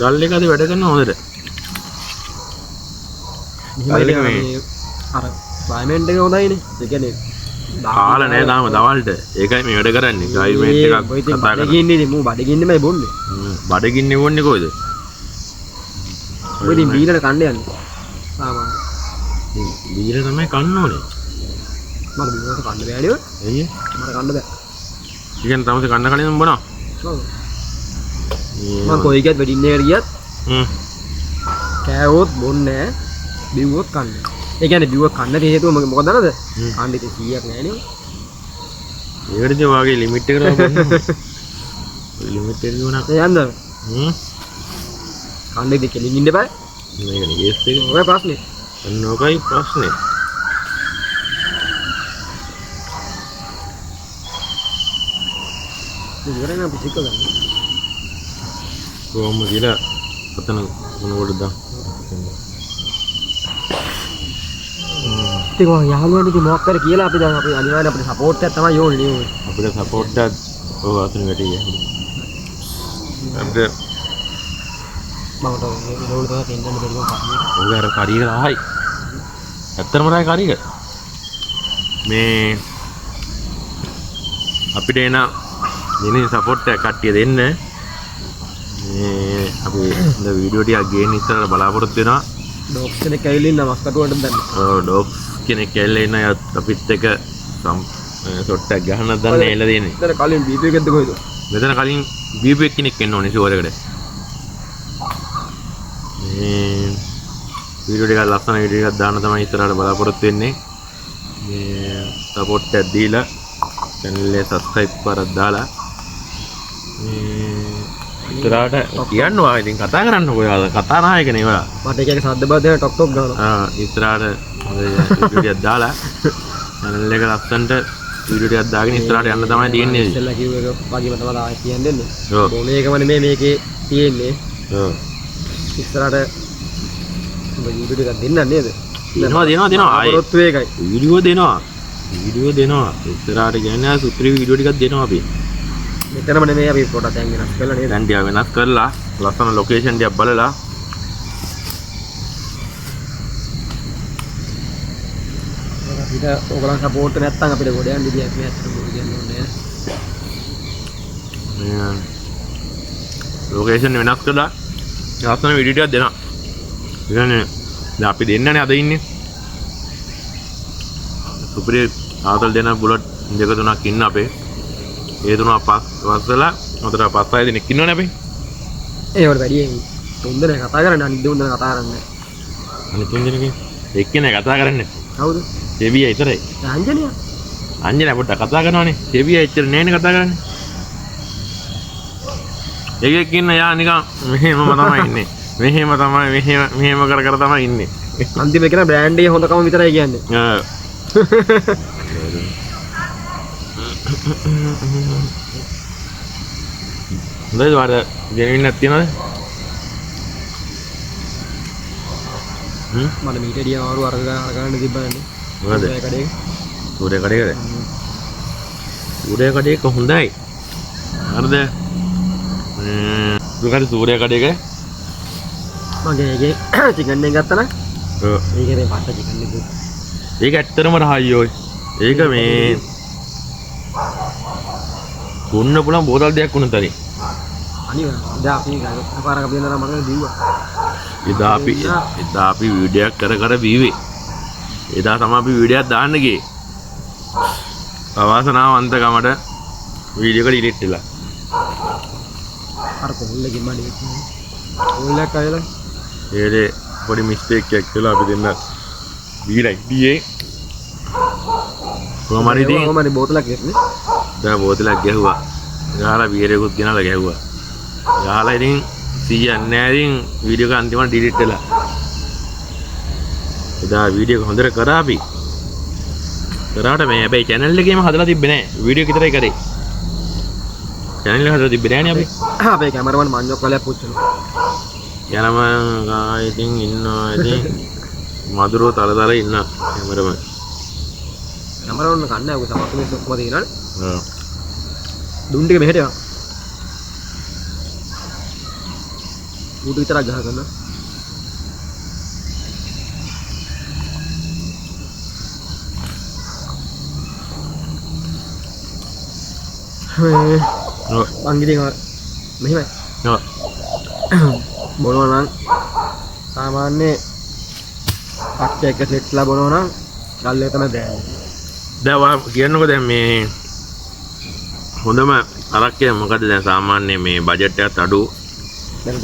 ගල් එකද වැඩ කරන හොඳට. අර ක්ලයිමේට් එක හොඳයිනේ. ඒ කියන්නේ කාලා නෑ තාම දවල්ට. ඒකයි මේ වැඩ කරන්නේ. ක්ලයිමේට් එකක් කතා කරලා. බඩගින්නේ මූ බඩගින්නේමයි බොන්නේ. බඩගින්නේ බොන්නේ කොයිද? ඔය ඉතින් බීලට කන්න යන්නේ. සාමාන්‍ය. බීල තමයි කන්න ඕනේ. මට බිව්වට කන්න බෑ නේ. එයි. මට කන්න බෑ. ඉතින් තමයි කන්න කලින් උඹනවා. ඔව්. මම කොයි එකත් වෙඩින් එකට ගියත් කෑවොත් බොන්නේ නැහැ. බිව්වොත් කන්නේ. ඒ කියන්නේ බිව්වොත් කන්න හේතුව මොකද දන්නද? කන්න ඉතින් 100ක් නැහැ නේ. ඒකටද වාගේ ලිමිට් එක කරලා ලිමිට් එක ගුණා. ඒ යන්නද? කන්න ඉතින් කෙලින් ඉන්න බෑ. මේකනේ ගේස් එක. ඔය ප්‍රශ්නේ. ඔන්නෝකයි ප්‍රශ්නේ. ඉවරයි නම් පිටික ගන්න. කොහොම කියලා අතන මොනවටද දා. ඉතින් ඔය යාළුවනේ ඉතින් මොකක් කර කියලා අපි දැන් අපි අනිවාර්යෙන් අපිට සපෝට් එකක් තමයි ඕනේ නේ. අපිට සපෝට් එකක් ඔය අතන වැටි ගියා. අපිට මම තමයි පෙන්නන්න බැරිම කන්නේ. ඔය අර කරීක ආයි. ඇත්තටම රායි කරීක. මේ අපිට එන ඉතින් සපෝට් එක කට්ටිය දෙන්න. මේ අපි இந்த වීඩියෝ ටිකක් ගේන්න ඉස්සරහට බලාපොරොත්තු වෙනවා. ඩොග්ස් කෙනෙක් ඇවිල්ලා ඉන්න මස් කටුවට දැන්. ඔව් ඩොග්ස් කෙනෙක් ඇවිල්ලා ඉන්න අපිත් එක ෂොට් එකක් ගහන්නත් දන්නේ එල්ල දෙන්නේ. ඉතන කලින් බීපී එකක්ද කොහෙද? මෙතන කලින් බීපී කෙනෙක් එන්න ඕනේ ෂුවර් එකට. මේ වීඩියෝ ටිකක් ලස්සන වීඩියෝ එකක් දාන්න තමයි ඉස්සරහට බලාපොරොත්තු වෙන්නේ. මේ සපෝට් එකක් දීලා channel එක subscribe කරලා දාලා ඉතරාට කියන්න ඔයා ඉතින් කතා කරන්න ඔයාලා කතා නායකනේ ඔයා. මට එක සද්ද බව දෙන ටොක් ටොක් ගානවා. ඉතරාට වීඩියෝ ටිකක් දාලා channel එක ලස්සනට වීඩියෝ ටිකක් දාගෙන ඉතරාට යන්න තමයි තියෙන්නේ. ඉස්සෙල්ලා කිව්ව එක වගේම තමයි ආයෙ කියන්නේ. ඔව්. මොනේ එකමනේ මේකේ තියෙන්නේ. ඔව්. ඉස්සරහට ඔබ වීඩියෝ ටිකක් දෙන්න නේද? දෙනවා ආයෙ පොරොත්තු එකයි. වීඩියෝ දෙනවා ඉස්සරහට කියන්නේ සුපිරි වීඩියෝ ටිකක් දෙනවා අපි. මෙතනම නෙමෙයි අපි පොඩක් දැන් වෙනස් කරලා නේද? දැන් ටික වෙනස් කරලා ලස්සන ලොකේෂන් ටිකක් බලලා අපිට ඔයගලන් සපෝට් නැත්තම් අපිට ගොඩ යන්න දෙයක් නෑ අතට මොකද කියන්නේ. ලොකේෂන් වෙනස් කරලා ලස්සන වීඩියෝ ටිකක් දෙනවා. ඒ කියන්නේ දැන් අපි දෙන්නනේ අද ඉන්නේ. සුපිරි ආතල් දෙන බුලට් දෙක තුනක් ඉන්න අපේ. ඒ තුන පස්සලා උතර පස් හය දෙනෙක් ඉන්නවනේ අපි. ඒ වල වැඩි තුන් දෙනෙක් කතා කරන්නේ අනිත් දෙන්න කතා කරන්නේ. අනිත් තුන් දෙනෙක් එක්කෙනෙක් කතා කරන්නේ. කවුද? දෙවියා විතරයි. අංජනියා. අංජනා පොඩ්ඩක් කතා කරනවානේ. දෙවියා එච්චර නෑනේ කතා කරන්නේ. එකෙක් ඉන්න යා නිකන් මෙහෙම තමයි ඉන්නේ. මෙහෙම කර තමයි ඉන්නේ. අන්තිම එකන බ්‍රෑන්ඩ් එක හොඳකම විතරයි කියන්නේ. හොඳයි වාර ගෙනවින්නක් තියනවද? මට මීටර් අමාරු අර ගන්න තිබ්බනේ. මොකද? කඩේ. සූර්ය කඩේකද? සූර්ය කඩේක හොඳයි. හරිද? දුකට සූර්ය කඩේක මගේ ඒකේ චිකන් එක ගත්තා නම් ඔව් ඒකේ මේ පස්ස චිකන් එක. ඒක ඇත්තටම රහයි. ඒක මේ ගොන්න පුළුවන් බෝතල් දෙයක් වුණත් හරි. අනිවාර්යයෙන්. දැන් අපි පාරක බින්දලා මම දීුවා. එදා අපි වීඩියෝ එකක් කර බීවේ. එදා තමයි අපි වීඩියෝ එකක් දාන්න ගියේ. අවාසනාවන්තකමට වීඩියෝ එක ඩිලීට් වෙලා. අර කොල්ලගේ මඩේ. කොල්ලක් අයලා. ඒකේ පොඩි මිස්ටේක් එකක් කළා අපි දෙන්න බීලා ඉතියේ. කොහමද ඉතින්? කොහමද බෝතලක් ගන්නේ? දැන් බෝතලක් ගැහුවා. ගහලා බීරේකුත් ගෙනලා ගැහුවා. ගහලා ඉතින් 100ක් නෑ ඉතින් වීඩියෝ එක අන්තිමට ඩිලීට් වෙලා. එදා වීඩියෝ එක හොඳට කරා අපි. කරාට මේ හැබැයි channel එකේම හදලා තිබ්බේ නෑ. වීඩියෝ එක විතරයි කරේ. channel එක හදලා තිබ්බේ නෑනේ අපි. අපේ කැමරාමන් මඤ්ඤොක් වලයක් පුච්චනවා. කැමරාමන් ඉතින් ඉන්නවා ඉතින් මధుරෝ තලතල ඉන්න කැමරාමන්. කැමරාවන්න කන්නේ ඔය සමස්ත මිනිස්සු ඔක්කොම තියෙනවනේ. ඔව්. දුන් ටික මෙහෙට යනවා. ඌට විතරක් ගහ ගන්න. ඔව්. මංගිලින් මෙහෙමයි. ඔව්. බොනවා නම් සාමාන්‍ය පච්ච එක සෙට්ලා බොනවා නම් ගල්ලේ තමයි දැනෙන්නේ. දැන් කියන්නකෝ දැන් මේ හොඳම අරක්කය මොකද දැන් සාමාන්‍ය මේ බජට් එකත් අඩු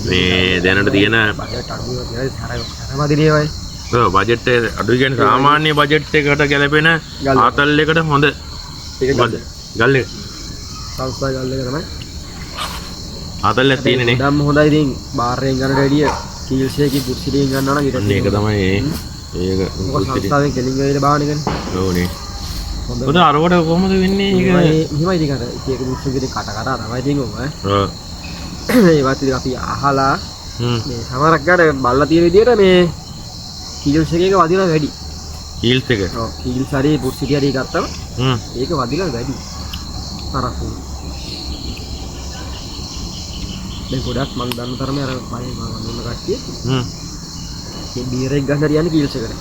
මේ දැනට තියෙන බජට් අඩු සරවදිනේ වයි ඔව් බජට් එක අඩු කියන්නේ සාමාන්‍ය බජට් එකකට ගැලපෙන ආතල් එකට හොඳ ඒක ගල් එක සංස්ථා ගල් එක තමයි ආතල් එක තියෙන්නේ නේ දැන් හොඳයි ඉතින් බාරයෙන් ගන්නට වැඩිය කීල්ස් එකේ පුස්සිරියෙන් ගන්නවා නම් ඊට ඒක තමයි ඒක සංස්ථාවෙන් කෙලින් වෙලේ බාහනකනේ ඕනේ හොඳ අරවට කොහොමද වෙන්නේ ඒක මෙහෙමයි ඉතින් අර ඒක පුස්සිරියෙන් කට තමයි ඉතින් ඔව් ඔව් ඒවත් ඉතින් අපි අහලා මේ සමහරක් ගාට බල්ලා තියෙන විදිහට මේ කීල්ස් එකක වදිනවා වැඩි කීල්ස් එක ඔව් කීල්ස් හරි පුස්සිරිය හරි ගත්තම ඒක වදිනවා වැඩි තරක් දැන් ගොඩක් මම දන්න තරමේ අර බය මම කට්ටිය මේ බීර් එක ගන්න හරියන්නේ කීල්ස් එකට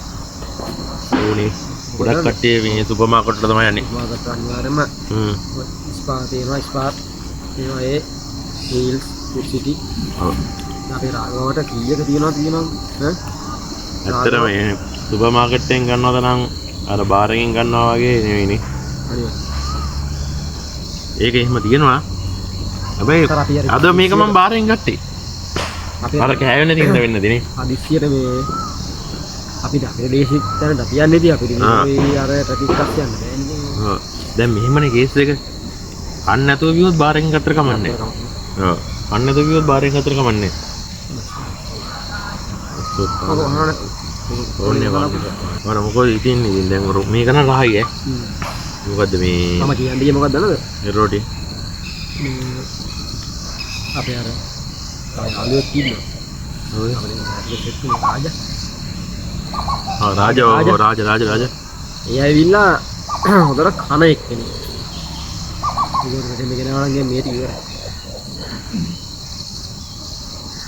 ඕනේ ගොඩක් කට්ටිය මේ සුපර් මාකට් වලට තමයි යන්නේ මාකට අනිවාර්යයෙන්ම ස්පා තියෙනවා ස්පා තියෙනවා ඒ කීල්ස් පුස්සිටි ඔව් අපේ රාගවට කීයක තියෙනවා ඈ ඇත්තටම මේ සුපර් මාකට් එකෙන් ගන්නවද නම් අර බාර් එකෙන් ගන්නවා වගේ නෙවෙයිනේ හරියට ඒක එහෙම තියෙනවා හැබැයි අද මේක මම බාරෙන් ගත්තේ අර කෑවෙන්නේ තියෙන වෙන්න දිනේ හදිස්සියට මේ අපිට අපේ දේශික තැනට අපි යන්නේ ඉතින් අපිට මේ අර ට්‍රැෆික් එකක් යන්න බෑනේ ඔව් දැන් මෙහෙමනේ කේස් එක අන්න නැතුව ගියොත් බාරෙන් ගත්තට කමන්නේ ඔව් අන්න නැතුව ගියොත් බාරෙන් ගත්තට කමන්නේ ඕනේ වර මොකද ඉතින් දැන් මේක නම් රහයි ඈ මොකද්ද මේ මම කියන්නේ මොකක්ද දන්නද රොටි අපේ අර ආලුවක් තියෙනවා ඔය අපේ රාජ ඒ ඇවිල්ලා හොඳට කන එක්කනේ ඉතින් මෙතන ගෙනවා නම් මේ ටික ඉවරයි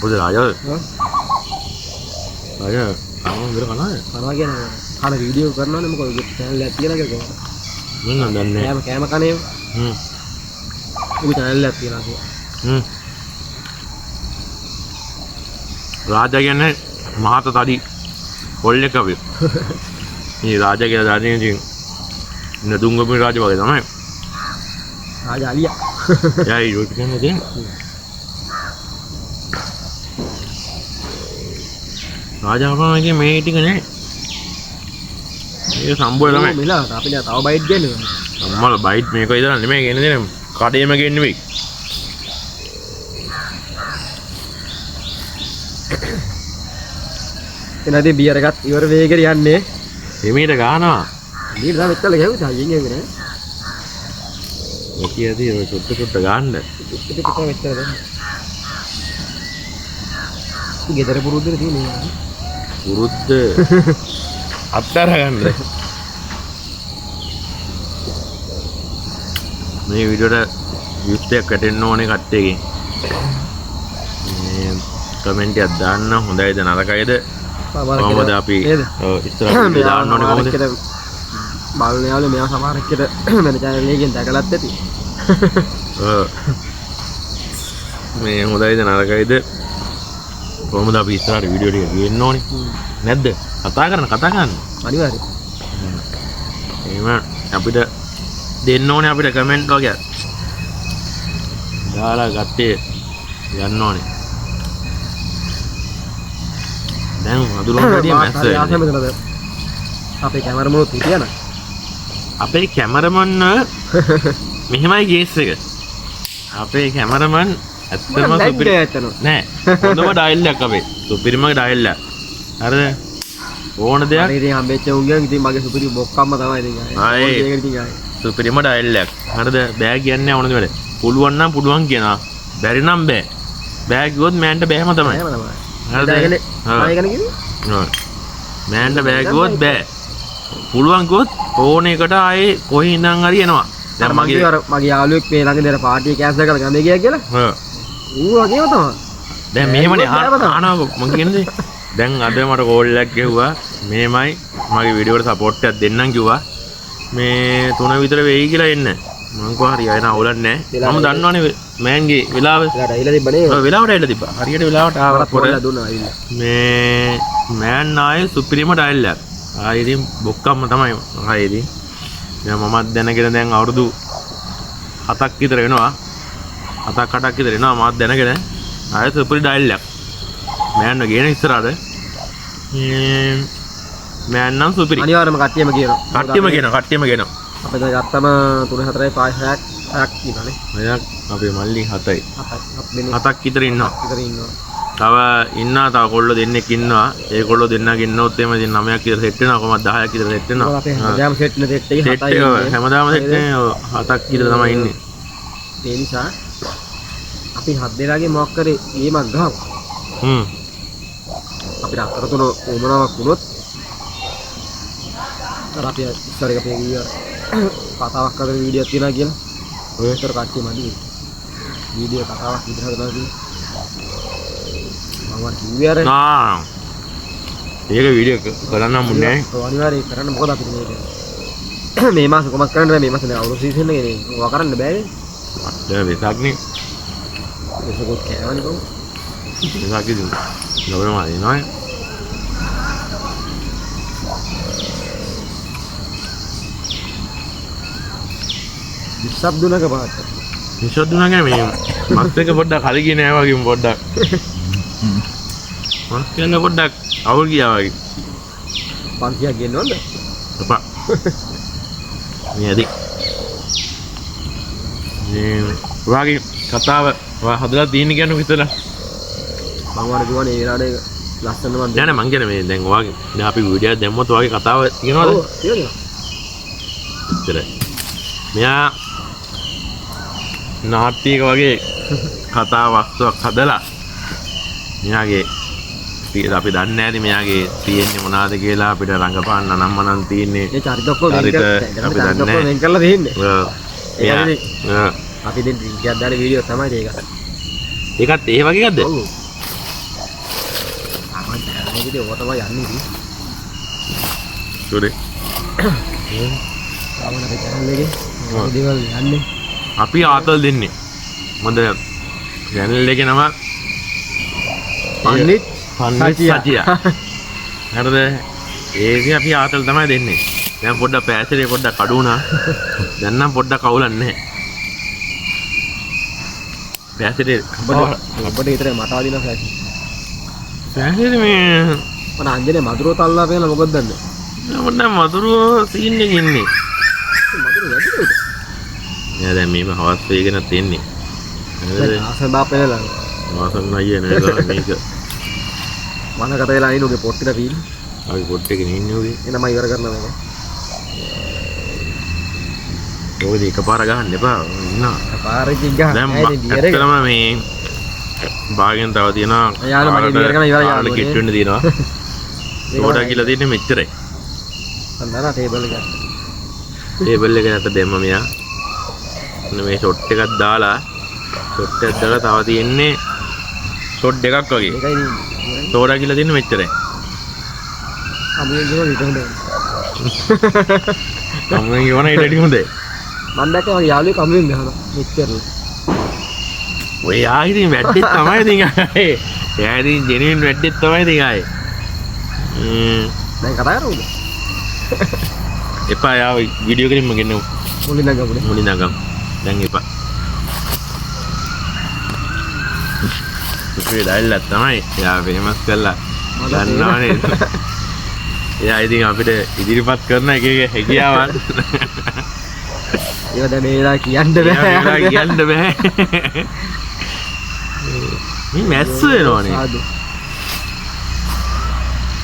ඔය රාජ අනුන්දර කනවා කියන්නේ කන වීඩියෝ කරනවනේ මොකද channel එකක් තියෙනවා කියලා මම දන්නේ කෑම කනේ උඹ channel එකක් තියෙනවා රාජා කියන්නේ මහත තඩි කොල්ලෙක් අපි මේ රාජා කියලා දන්නේ ඉතින් නදුංගම රාජ වගේ තමයි රාජා අලියා එයා YouTube එකේ තියෙන රාජාපමගේ මේ ටික නේ ඒක සම්බෝල තමයි මෙලා අපිට තව බයිට් ගන්න ඕනේ අම්මලා බයිට් මේක ඉදලා නෙමෙයි ගෙන දෙන්නේ කඩේම ගෙන්නේ නෙමෙයි එනදී බියර් එකත් ඉවර වේගෙට යන්නේ එමෙට ගානවා බියර් තමයි එක්කලා ගහුවා හයියෙන් ගන්නේ නෑ ඔකියදී ඔය චුට්ට ගන්න ටික මෙච්චර දෙන්න ගෙදර පුරුද්දට තියෙන්නේ පුරුද්ද අත්තර ගන්න මේ වීඩියෝට views එකක් වැටෙන්න ඕනේ කට්ටියගෙන් මේ කමෙන්ට් එකක් දාන්න හොඳයිද නරකයිද කොහොමද අපි ඉස්සරහට දාන්න ඕනේ කොහොමද බලන යාළුවෝ මෙයා සමහර එක්කද වෙන channel එකකින් දැකලත් ඇති මේ හොඳයිද නරකයිද කොහොමද අපි ඉස්සරහට වීඩියෝ ටික ගේන්න ඕනේ නැද්ද කතා කරන්න අනිවාර්යයෙන් එහෙම අපිට දෙන්න ඕනේ අපිට කමෙන්ට් වගේ දාලා ගත්තේ යන්න ඕනේ දැන් අඳුරන වැඩි මැස්ස අපේ කැමරාමනුත් හිටියන අපේ කැමරමන් මෙහෙමයි ගේස් එක අපේ කැමරමන් ඇත්තම සුපිරි නෑ හොඳම ඩයල් එකක් අපේ සුපිරිම ඩයල් එක හරිද ඕන දෙයක් ඉතින් හම්බෙච්ච උන්ගෙන් ඉතින් මගේ සුපිරි බොක්කම්ම තමයි ඉතින් ආයේ සුපිරිම ඩයල් එකක් හරිද බෑ කියන්නේ ඕනද වැඩ පුළුවන් නම් පුළුවන් කියනවා බැරි නම් බෑ බෑ කිව්වොත් මෑන්ට බෑම තමයි හරිද මෑන්ට බෑ කිව්වොත් බෑ පුළුවන් කිව්වොත් ඕන එකට ආයේ කොහේ ඉඳන් හරි එනවා දැන් මගේ යාළුවෙක් මේ ළඟ දෙන පාටිය කැන්සල් කරලා ගමේ ගියා කියලා ඌ වගේම තමයි දැන් මෙහෙමනේ ආනවා මම කියන්නේ දැන් අද මට කෝල් එකක් ගෙව්වා මේමයි මගේ වීඩියෝ එකට සපෝට් එකක් දෙන්නම් කිව්වා මේ 3 විතර වෙයි කියලා එන්න මං කෝ හරි අයන අවුලක් නැහැ මම දන්නවනේ මෑන්ගේ වෙලාව ඩයිලා තිබ්බනේ ඔව් වෙලාවට ඩයිලා තිබ්බා හරියට වෙලාවට ආවා පොර දුන්නා අයිලා මේ මෑන් ආයේ සුපිරිම ඩයිල් එකක් ආයේ ඉතින් බොක්කම්ම තමයි ආයේ ඉතින් දැන් මමත් දැනගෙන දැන් අවුරුදු 7ක් විතර වෙනවා. 7ක් 8ක් විතර වෙනවා මාත් දැනගෙන ආයෙත් සුපිරි ඩයල් එකක්. මෑන්ව ගේන ඉස්සරහට. මෑන් නම් සුපිරි. අනිවාර්යයෙන්ම කට්ටියම කියනවා. කට්ටියම කියනවා. අපි දැන් ගත්තම 3 4යි 5 6ක් කියනනේ. මයක් අපේ මල්ලි 7යි. 7ක් විතර ඉන්නවා. තව කොල්ලෝ දෙන්නෙක් ඉන්නවා. ඒ කොල්ලෝ දෙන්නගේ ඉන්නොත් එimhe ඉතින් 9ක් විතර සෙට් වෙනවා. කොහමද 10ක් විතර සෙට් වෙනවා. අපේ හැමදාම සෙට් වෙන සෙට් එකේ 7යි. හැමදාම සෙට් වෙන්නේ 7ක් විතර තමයි ඉන්නේ. ඒ නිසා අපි 7 දෙනාගේ මොකක් කරේ ගේමක් ගහමු. අපිට අතරතුර උමනාවක් වුණොත් අර අපි ඉස්සර එක පෙගිය කතාවක් කරන වීඩියෝක් තියනවා කියලා. ඔය විතර කට්ටිය මදි. වීඩියෝ කතාවක් විතර හදනවා කියලා. මම කිව්වේ අර ඒක වීඩියෝ කරන්න මුන්නේ නැහැ. ඔව් අනිවාර්යයෙන් කරන්න මොකද අපිට මේ මාස කොමත් කරන්න බෑ. මේ මාසේ දැන් අවුරුදු සීසන් එකනේ. ඔවා කරන්න බෑනේ. දැන් වෙසක්නේ. වෙසකුත් කෑවනේ කොහොමද? වෙසක් ඉතින් ලබරම එනවා. විසබ්දුනක පාට. විසබ්දුනක මේ මස් එක පොඩ්ඩක් හරි ගියේ නෑ වගේ පොඩ්ඩක්. මස් එක පොඩ්ඩක් අවුල් ගියා වගේ. 500ක් ගෙන්නවද? අපා. මේ ඇදි. මේ වාගේ කතාව හදලා තියෙන කියන්නේ විතර. මම වර කිව්වනේ ඒ රාඩේ ලස්සන මන් නෑ මං කියන්නේ මේ දැන් ඔයාගේ දැන් අපි වීඩියෝ දැම්මොත් ඔයාගේ කතාව කියනවද? ඔව් කියනවා. ඉතින් මෙයා නාට්‍යයක වගේ කතා වස්තුවක් හදලා මෙයාගේ අපි දන්නේ නැති මෙයාගේ තියෙන්නේ මොනවද කියලා අපිට රංගපාන්න නම් මනම් තියෙන්නේ ඒ චරිත ඔක්කොම වෙන් කරලා දෙන්නේ. අපි දැන් ඩ්‍රින්ක් දාන වීඩියෝ තමයි ඒකත් ඒ වගේ එකක්ද? ඔව්. ආමන් තමයි ඔය තමයි යන්නේ ඉතින්. සෝරේ. ආමන අපේ channel එකේ දේවල් යන්නේ. අපි ආතල් දෙන්නේ. මොකද channel එකේ නම පන්නිත් සතිය. හරිද? ඒකේ අපි ආතල් තමයි දෙන්නේ. දැන් පොඩ්ඩක් පෑසලේ පොඩ්ඩක් අඩු වුණා. දැන් නම් පොඩ්ඩක් අවුලක් නැහැ. පෑසලේ ඔබට විතර මට ආදිනවා සැකි. පෑසලේ මේ මම අංජනේ මధుරෝ තල්ලා පේලා මොකද දන්නේ? පොඩ්ඩක් මధుරෝ සීන් එකේ ඉන්නේ. මధుරෝ වැඩිද? එයා දැන් මේව හවස් වෙගෙන තියන්නේ. නේද? ආසන් බාප්පේලා. ආසන් අයියේ නේද මේක. මම කතා වෙලා ඉන්නේ උගේ පොට්ටිට පීල්. අපි පොට් එකේ ඉන්නේ උගේ. එනම ඉවර කරනවා මේක. ඔය එකපාර ගහන්න එපා. ඉන්නා. පාරකින් ගහන්න. දැන් ඇත්තටම මේ භාගෙන් තව තියෙනවා. යාළුවා මගේ ඉවර කරන ඉවර යාළුවා. කිට් වෙන්න තියෙනවා. සෝඩා කියලා තියෙන්නේ මෙච්චරයි. අන්නර ටේබල් එක. ටේබල් එක නැත දෙන්න මෙයා. මේ ෂොට් එකක් දාලා ෂොට් එකක් දාලා තව තියෙන්නේ ෂොට් දෙකක් වගේ. ඒකයි නේ. සෝඩා කියලා තියෙන්නේ මෙච්චරයි. අමුයෙන් ගිහලා ඊට හොඳයි. අමුයෙන් ගිහන ඊට වැඩි හොඳයි. මම දැක්කා මගේ යාළුවෙක් අමුයෙන් ගහනවා. මෙච්චර. ඔය යා ඉතින් වැට්ටෙත් තමයි ඉතින් ආයේ. එයා ඉතින් ජෙනුයින් වැට්ටෙත් තමයි ඉතින් ආයේ. දැන් කතා කරමුද? එපා යා වීඩියෝ එකකින්ම ගෙන්නමු. මුලින් නගමුනේ. මුලින් නගමු. දැන් එපා. සුපිරි ඩයලොග් තමයි. එයා ෆේමස් කරලා ගන්නවනේ. එයා ඉතින් අපිට ඉදිරිපත් කරන එක හැකියාවන්. ඒවා දැන් මේ වෙලාව කියන්න බෑ. කියන්න බෑ. මේ මැස්ස වෙනවනේ. සාදු.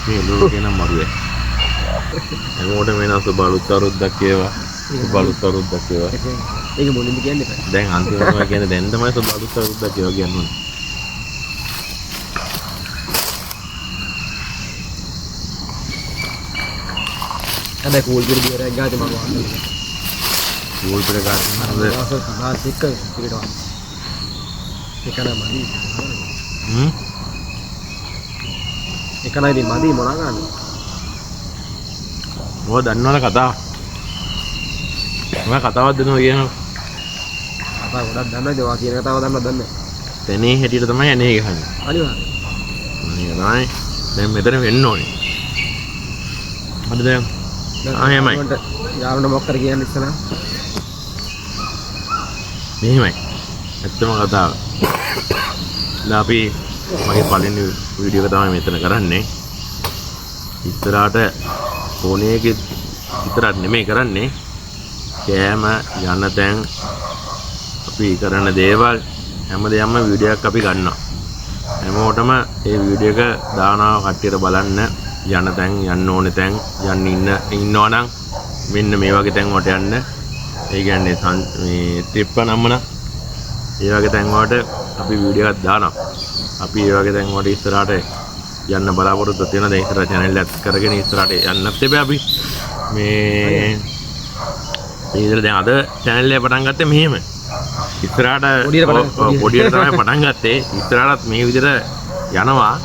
මේ ලෝකේ නම් මරුවේ. හැමෝටම වෙනස් බලුත් අරුද්දක් ඒවා. බලුත් අරුද්දක් ඒවා. ඒක මොනින්ද කියන්නේ බෑ. දැන් අන්තිමට කියන්නේ දැන් තමයි බලුත් අරුද්දක් ඒවා කියන්නේ. ada cool bir biar agak cuma gua cool bir agak ada asal nah sikka sikka doang ikan mandi ikan ini mandi mau nangan oh dan mana kata mana kata apa dulu ya apa udah dana jawab kira kata apa dana teni hedi itu teman ini kan ali mah ini kan dan meter ini ada yang එහෙමයි යාළුවන්ට මොකක් කර කියන්නේ ඉස්සලා මෙහෙමයි ඇත්තම කතාව දැන් අපි මගේ පළවෙනි වීඩියෝ එක තමයි මෙතන කරන්නේ ඉස්සරහට ෆෝන් එකේ විතරක් නෙමෙයි කරන්නේ කෑම යන තැන් අපි කරන දේවල් හැමදේම වීඩියෝ එකක් අපි ගන්නවා හැමෝටම මේ වීඩියෝ එක දානවා කට්ටියට බලන්න යන තැන් යන්න ඕනේ තැන් යන්න ඉන්නවා නම් මෙන්න මේ වගේ තැන් වලට යන්න ඒ කියන්නේ මේ ට්‍රිප් නම්මන ඒ වගේ තැන් වලට අපි වීඩියෝ එකක් දානවා අපි ඒ වගේ තැන් වලට ඉස්සරහට යන්න බලාපොරොත්තු වෙන දැන් ඉස්සරහ channel එකක් කරගෙන ඉස්සරහට යන්නත් එපා අපි මේ ඉතින් දැන් අද channel එක පටන් ගත්තේ මෙහෙම ඉස්සරහට පොඩියට තමයි පටන් ගත්තේ ඉස්සරහට මේ විදිහට යනවා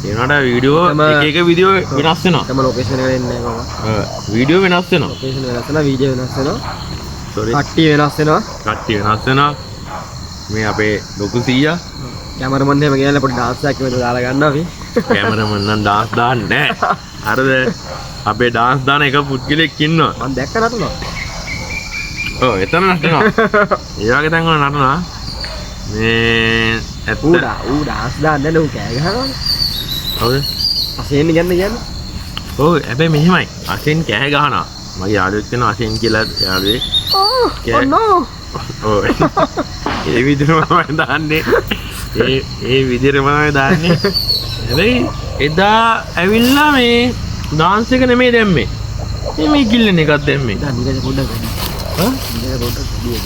ඒනට වීඩියෝ එක වීඩියෝ වෙනස් වෙනවා තම ලොකේෂන් එකට එන්නේ කොහොමද වීඩියෝ වෙනස් වෙනවා ලොකේෂන් වෙනස් වෙනවා වීඩියෝ වෙනස් වෙනවා සෝරි කට්ටිය වෙනස් වෙනවා මේ අපේ ලොකු සීයා කැමරමන් එහෙම ගියලා පොඩි ඩාන්ස් එකක් මෙතන දාලා ගන්නවා අපි කැමරමන් නම් ඩාන්ස් දාන්නේ නැහැ හරිද අපේ ඩාන්ස් දාන එක පුද්ගලෙක් ඉන්නවා මම දැක්ක නටනවා ඔව් එතන නටනවා ඒ වගේ තැන් වල නටනවා මේ ඇත්ත ඌ ඩාන්ස් දාන්නේ නෝ කෑ ගහනවානේ හවුද අසෙන් කියන්නේ ඔව් හැබැයි මෙහෙමයි අසෙන් කෑ ගහනවා මගේ යාළුවෙක් වෙනවා අසෙන් කියලා යාළුවෙක් oh no ඔව් ඒ විදිහම මම දාන්නේ ඒ විදිහම මම දාන්නේ හැබැයි එදා ඇවිල්ලා මේ ඩාන්ස් එක නෙමෙයි දැම්මේ මේ කිල්ලන එකක් දැම්මේ දැන් නිකන් පොඩ්ඩක් ගන්න හා නිකන් පොඩ්ඩක් ගියේ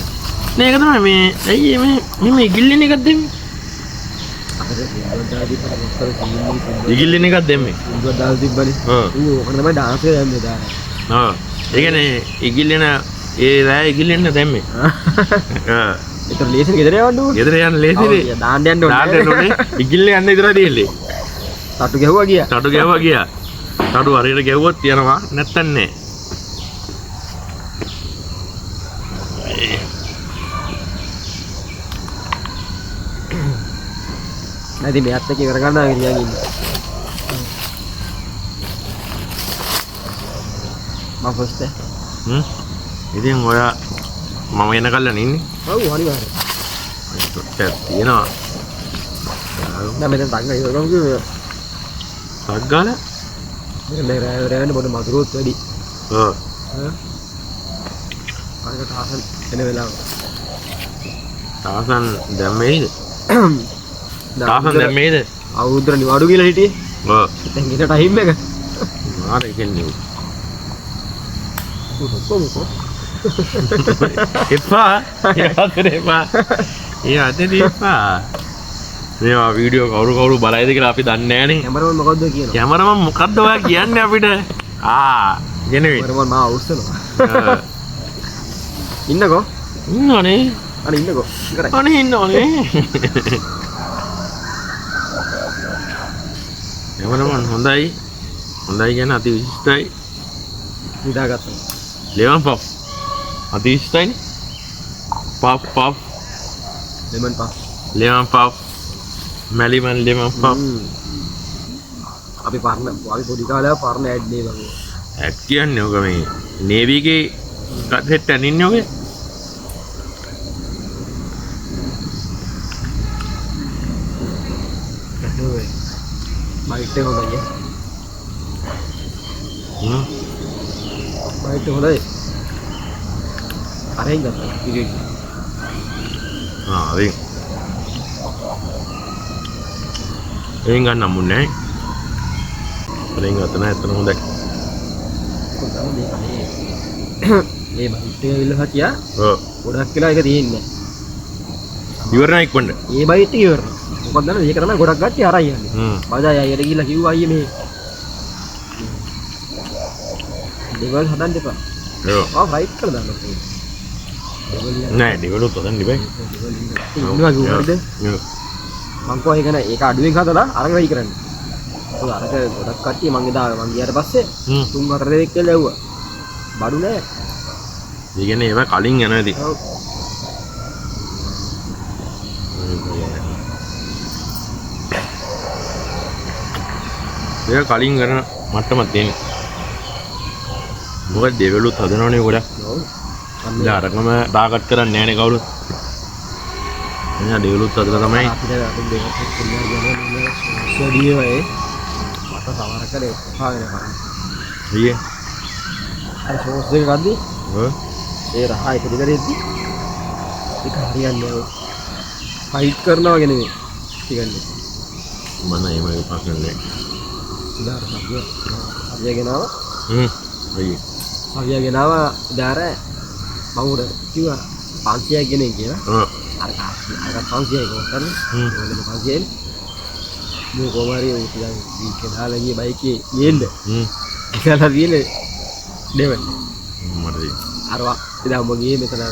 නේ ඒක තමයි මේ ඇයි මේ කිල්ලන එකක් දැම්මේ ඉගිල්ලන එකක් දැම්මේ උඹ දාලා තිබ්බනේ ඌ ඔකට තමයි ඩාන්ස් එක දැම්මේ දාලා ඔව් ඒ කියන්නේ ඉගිල්ලන ඒ රෑ ඉගිල්ලන දැම්මේ ඒතර ලේසින් ගෙදර යවන්න ඕනේ ගෙදර යන්න ලේසිනේ දාන්න යන්න ඕනේ ඉගිල්ල යන්න විතරයි දෙන්නේ තටු ගැහුවා ගියා තටු හරියට ගැහුවොත් තියනවා නැත්තම් නෑ නැති මෙයත් එක්ක ඉවර ගන්නවා කියලා ඉන්නේ මම ෆස්ට් ඉතින් ඔයා මම එනකල්ලා ඉන්නේ ඔව් අනිවාර්යයෙන් තියෙනවා දැන් මෙතන තංගා ඉවර කරමු කිව්වා සග්ගාල මෙතන රැවෙන්න පොඩි මధుරොත් වැඩි ඔව් අරකට ආසන් එන වෙලාව තාසන් දැම්මේද තාසන් දැම්මේද අවුරුද්දට නිවාඩු කියලා හිටියේ ඔව් දැන් ඉත ටයිම් එක මාර කියන්නේ කොහොමද එපා ඒ අතේ එපා මේවා වීඩියෝ කවුරු බලයිද කියලා අපි දන්නේ නැහනේ කැමරමන් මොකද්ද කියනවා කැමරමන් මොකද්ද ඔයා කියන්නේ අපිට ගෙනෙවි කැමරමන් මාව අවුස්සනවා ඉන්නකෝ ඉන්නෝනේ අනේ ඉන්නකෝ ඉවරයි අනේ ඉන්නෝනේ කැමරමන් හොඳයි කියන්නේ අති විශිෂ්ටයි නිදාගත්තා ලෙමන් පෆ් අති විශිෂ්ටයිනේ පෆ් lemon puff මැලිමන් lemon puff අපි පොඩි කාලේ පරණ ඇඩ් නේ වගේ ඇඩ් කියන්නේ ඔක මේ නේවි එකේ සෙට් එකක් ඉන්නේ ඔගේ බයිට් එක හොඳයි බයිට් එක හොඳයි අරෙන් ගත්තා ඉතින් හරි එයින් ගන්න මුන්නේ එයින් ගත්ත නැහැ එතන හොඳයි මේ බයිට් එක විල්ල හතියා ඔව් ගොඩක් කියලා එක තියෙන්නේ ඉවරයි කොණ්ඩ ඒ බයිට් එක ඉවරයි මොකද දන්නවද මේක තමයි ගොඩක් ගත්තේ අරයි යන්නේ බදා අයියට ගිහිල්ලා කිව්වා අයියේ මේ ඩෙවල් හදන්න එපා ඔව් රයිට් කරලා දාන්න නෑ ඩෙවලොත් හදන්න ඉබේ ඉන්නවා කිව්වද මං කෝ ඒක නෑ ඒක අඩුවෙන් හදලා අරගෙන වෙයි කරන්න ඔය අරක ගොඩක් කට්ටිය මං එදා මං ගියාට පස්සේ 3-4 දෙනෙක් කියලා ඇව්වා බඩු නෑ ඒ කියන්නේ ඒවා කලින් යනවා ඉතින් ඔව් ඒක කලින් කරන මට්ටමක් තියෙනවා මොකද දෙවලුත් හදනවනේ ගොඩක්. ඔව්. ඉතින් අරකම ටාගට් කරන්නේ නැහනේ කවුරුත්. එයා දෙවලුත් හදලා තමයි අපිට අපි දෙකක් කියලා ගන්නේ සෝඩිය වේ. මට සමහර කරේ පාගෙන කරා. ඊයේ. අර සෝස් දෙක ගද්දි ඔව්. ඒ රහ එක දෙකෙද්දි ඒක හරියන්නේ නැහැ. ෆයිට් කරනවා වගේ නෙමෙයි. ටිකන්නේ. මම එහෙම ප්‍රශ්න නැහැ. ඉදාර සබ්ය ගෙනාවා. ඊයේ. සබ්ය ගෙනාවා ඉදාර මම උඩ කිව්වා 500ක් ගෙනේ කියලා. ඔව්. අර 500ක් ගොතන්න. ඒවලු 500න්. මේ කොමාරිය උතියන් දීකලා ගිය බයිකේ යෙන්න. ඉතලා දිනේ දෙවල්. මරයි. අරවා ඉතින් උඹ ගියේ මෙතන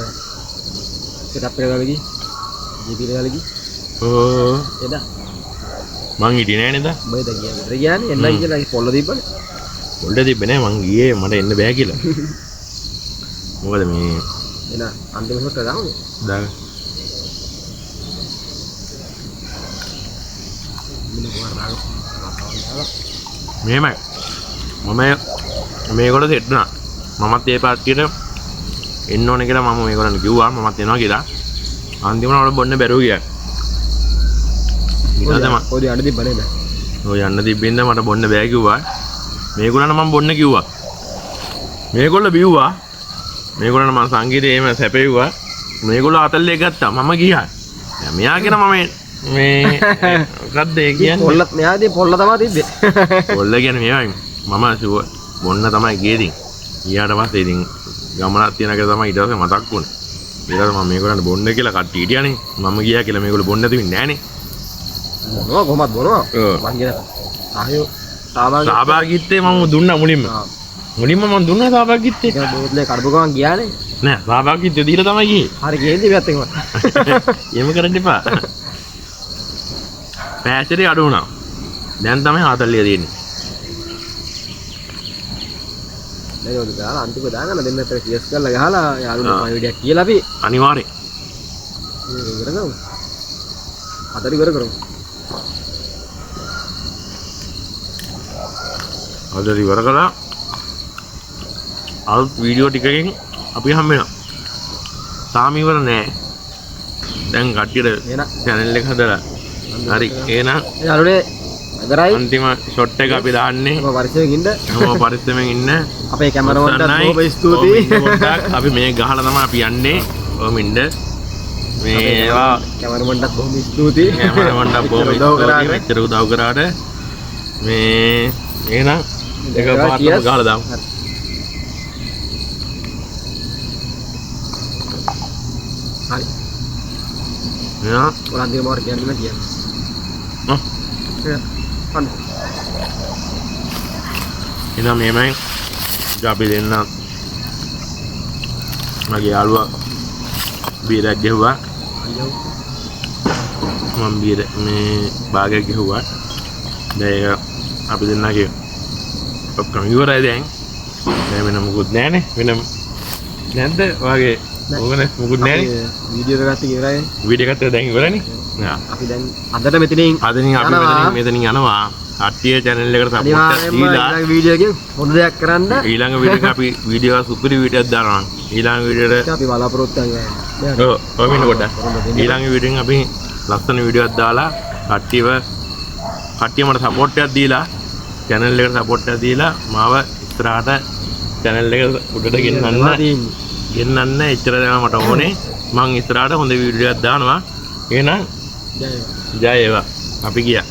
සෙටප් එක ගාලා ගියේ. ජීපී එක ගාලා ගියේ. ඕ එදා මං හිටියේ නෑ නේද? බයිද කියන්නේ එන්නයි කියලා පොල්ල දීපනේ. පොල්ට තිබ්බේ නෑ මං ගියේ මට එන්න බෑ කියලා. මොකද මේ එන අන්තිම ෂොට් එක දාමු. දාග මෙහෙමයි. මම මේගොල්ලෝ සෙට් වුණා. මමත් ඒ පාර්ටියට එන්න ඕනේ කියලා මම මේගොල්ලන්ට කිව්වා මමත් එනවා කියලා. අන්තිමට වල බොන්න බැරුව ගියා. ඊට තමයි ඔය අඬ තිබ්බනේ නේද? ඔය යන්න තිබ්බින්ද මට බොන්න බෑ කිව්වා. මේගොල්ලන්ට මම බොන්න කිව්වා. මේගොල්ලෝ බිව්වා. මේගොල්ලන්ට මම සංගීතේ එහෙම සැපෙව්වා. මේගොල්ලෝ අතල්ලේ ගත්තා. මම ගියා. දැන් මෙයා කියන මම මේ මොකද්ද ඒ කියන්නේ? පොල්ලත් මෙයාදී පොල්ල තමයි තිබ්බේ. පොල්ල කියන්නේ මේවයි. මම ෂුවර් බොන්න තමයි ගියේ ඉතින්. ඊට පස්සේ ඉතින් ගමනක් තියන එක තමයි ඊට පස්සේ මතක් වුණේ. ඊට පස්සේ මම මේගොල්ලන්ට බොන්න කියලා කට්ටිය හිටියානේ. මම ගියා කියලා මේගොල්ලෝ බොන්න දෙන්නේ නැහනේ. මොනවා කොහමද බොනවා? ඔව්. මං කියන ආයෝ සහභාගීත්වය මම දුන්නා මුලින්ම. මුලින්ම මම දුන්නා සහභාගීත්වය. ඒක බෝතලේ කඩපු ගමන් ගියානේ. නෑ සහභාගීත්වය දීලා තමයි ගියේ. හරි ගියේදී පැත්ත එකම. එහෙම කරන්න එපා. පෑසරේ අඩු වුණා. දැන් තමයි 40 තියෙන්නේ. දැන් ඔය දාලා අන්තිම දාගන්න දෙන්න අතර සියස් කරලා ගහලා යාළුවෝ මම වීඩියෝ කියලා අපි අනිවාර්යෙන්. ඒක ඉවර කරමු. අතට ඉවර කරමු. අද ඉවර කළා. අලුත් වීඩියෝ ටිකකින් අපි හම්බ වෙනවා. තාම ඉවර නෑ. දැන් කට්ටියට එහෙනම් channel එක හදලා. හරි එහෙනම් යාළුවනේ ඉවරයි. අන්තිම ෂොට් එක අපි දාන්නේ. ඔබ පරිස්සමෙන් ඉන්න. හැමෝම පරිස්සමෙන් ඉන්න. අපේ කැමරාවන්ට බොහොම ස්තුතියි. අපි මේ ගහලා තමයි අපි යන්නේ. ඔහොම ඉන්න. මේවා කැමරාවන්ටත් බොහොම ස්තුතියි. කැමරාවන්ට බොහොම ස්තුතියි. මෙච්චර උදව් කරාට. මේ එහෙනම් එක පාටම ගහලා දාමු. හරි. යා ඔලන්දික මොකක්ද කියන්නේ කියන්නේ. අන්න. එහෙනම් මේමයි අපි දෙන්න මගේ යාළුවා බීරක් ගෙවුවා. අයියෝ. මම බීර මේ භාගයක් ගෙවුවා. දැන් ඒක අපි දෙන්නගේ ඔක්කොම ඉවරයි දැන්. දැන් වෙන මොකුත් නැහනේ. වෙන නැද්ද වාගේ ඕකනේ මොකුත් නැහනේ. වීඩියෝ එක ගත්ත ඉවරයි. වීඩියෝ එකත් දැන් ඉවරනේ. යා අපි දැන් අදට මෙතනින් අදින් අපි මෙතනින් යනවා. කට්ටිය channel එකට support එකක් දීලා ඊළඟ වීඩියෝ එකෙන් හොඳ දෙයක් කරන්න ඊළඟ වීඩියෝ එක අපි වීඩියෝ සුපිරි වීඩියෝක් දානවා. ඊළඟ වීඩියෝ එකට අපි බලාපොරොත්තු වෙනවා. ඔව් කොමින් කොට ඊළඟ වීඩියෝෙන් අපි ලස්සන වීඩියෝ එකක් දාලා කට්ටිය මට support එකක් දීලා channel එකට support එකක් දීලා මාව ඉස්සරහට channel එක උඩට ගෙන්නන්න එච්චර තමයි මට ඕනේ. මං ඉස්සරහට හොඳ වීඩියෝ එකක් දානවා. එහෙනම් ජය වේවා. අපි ගියා.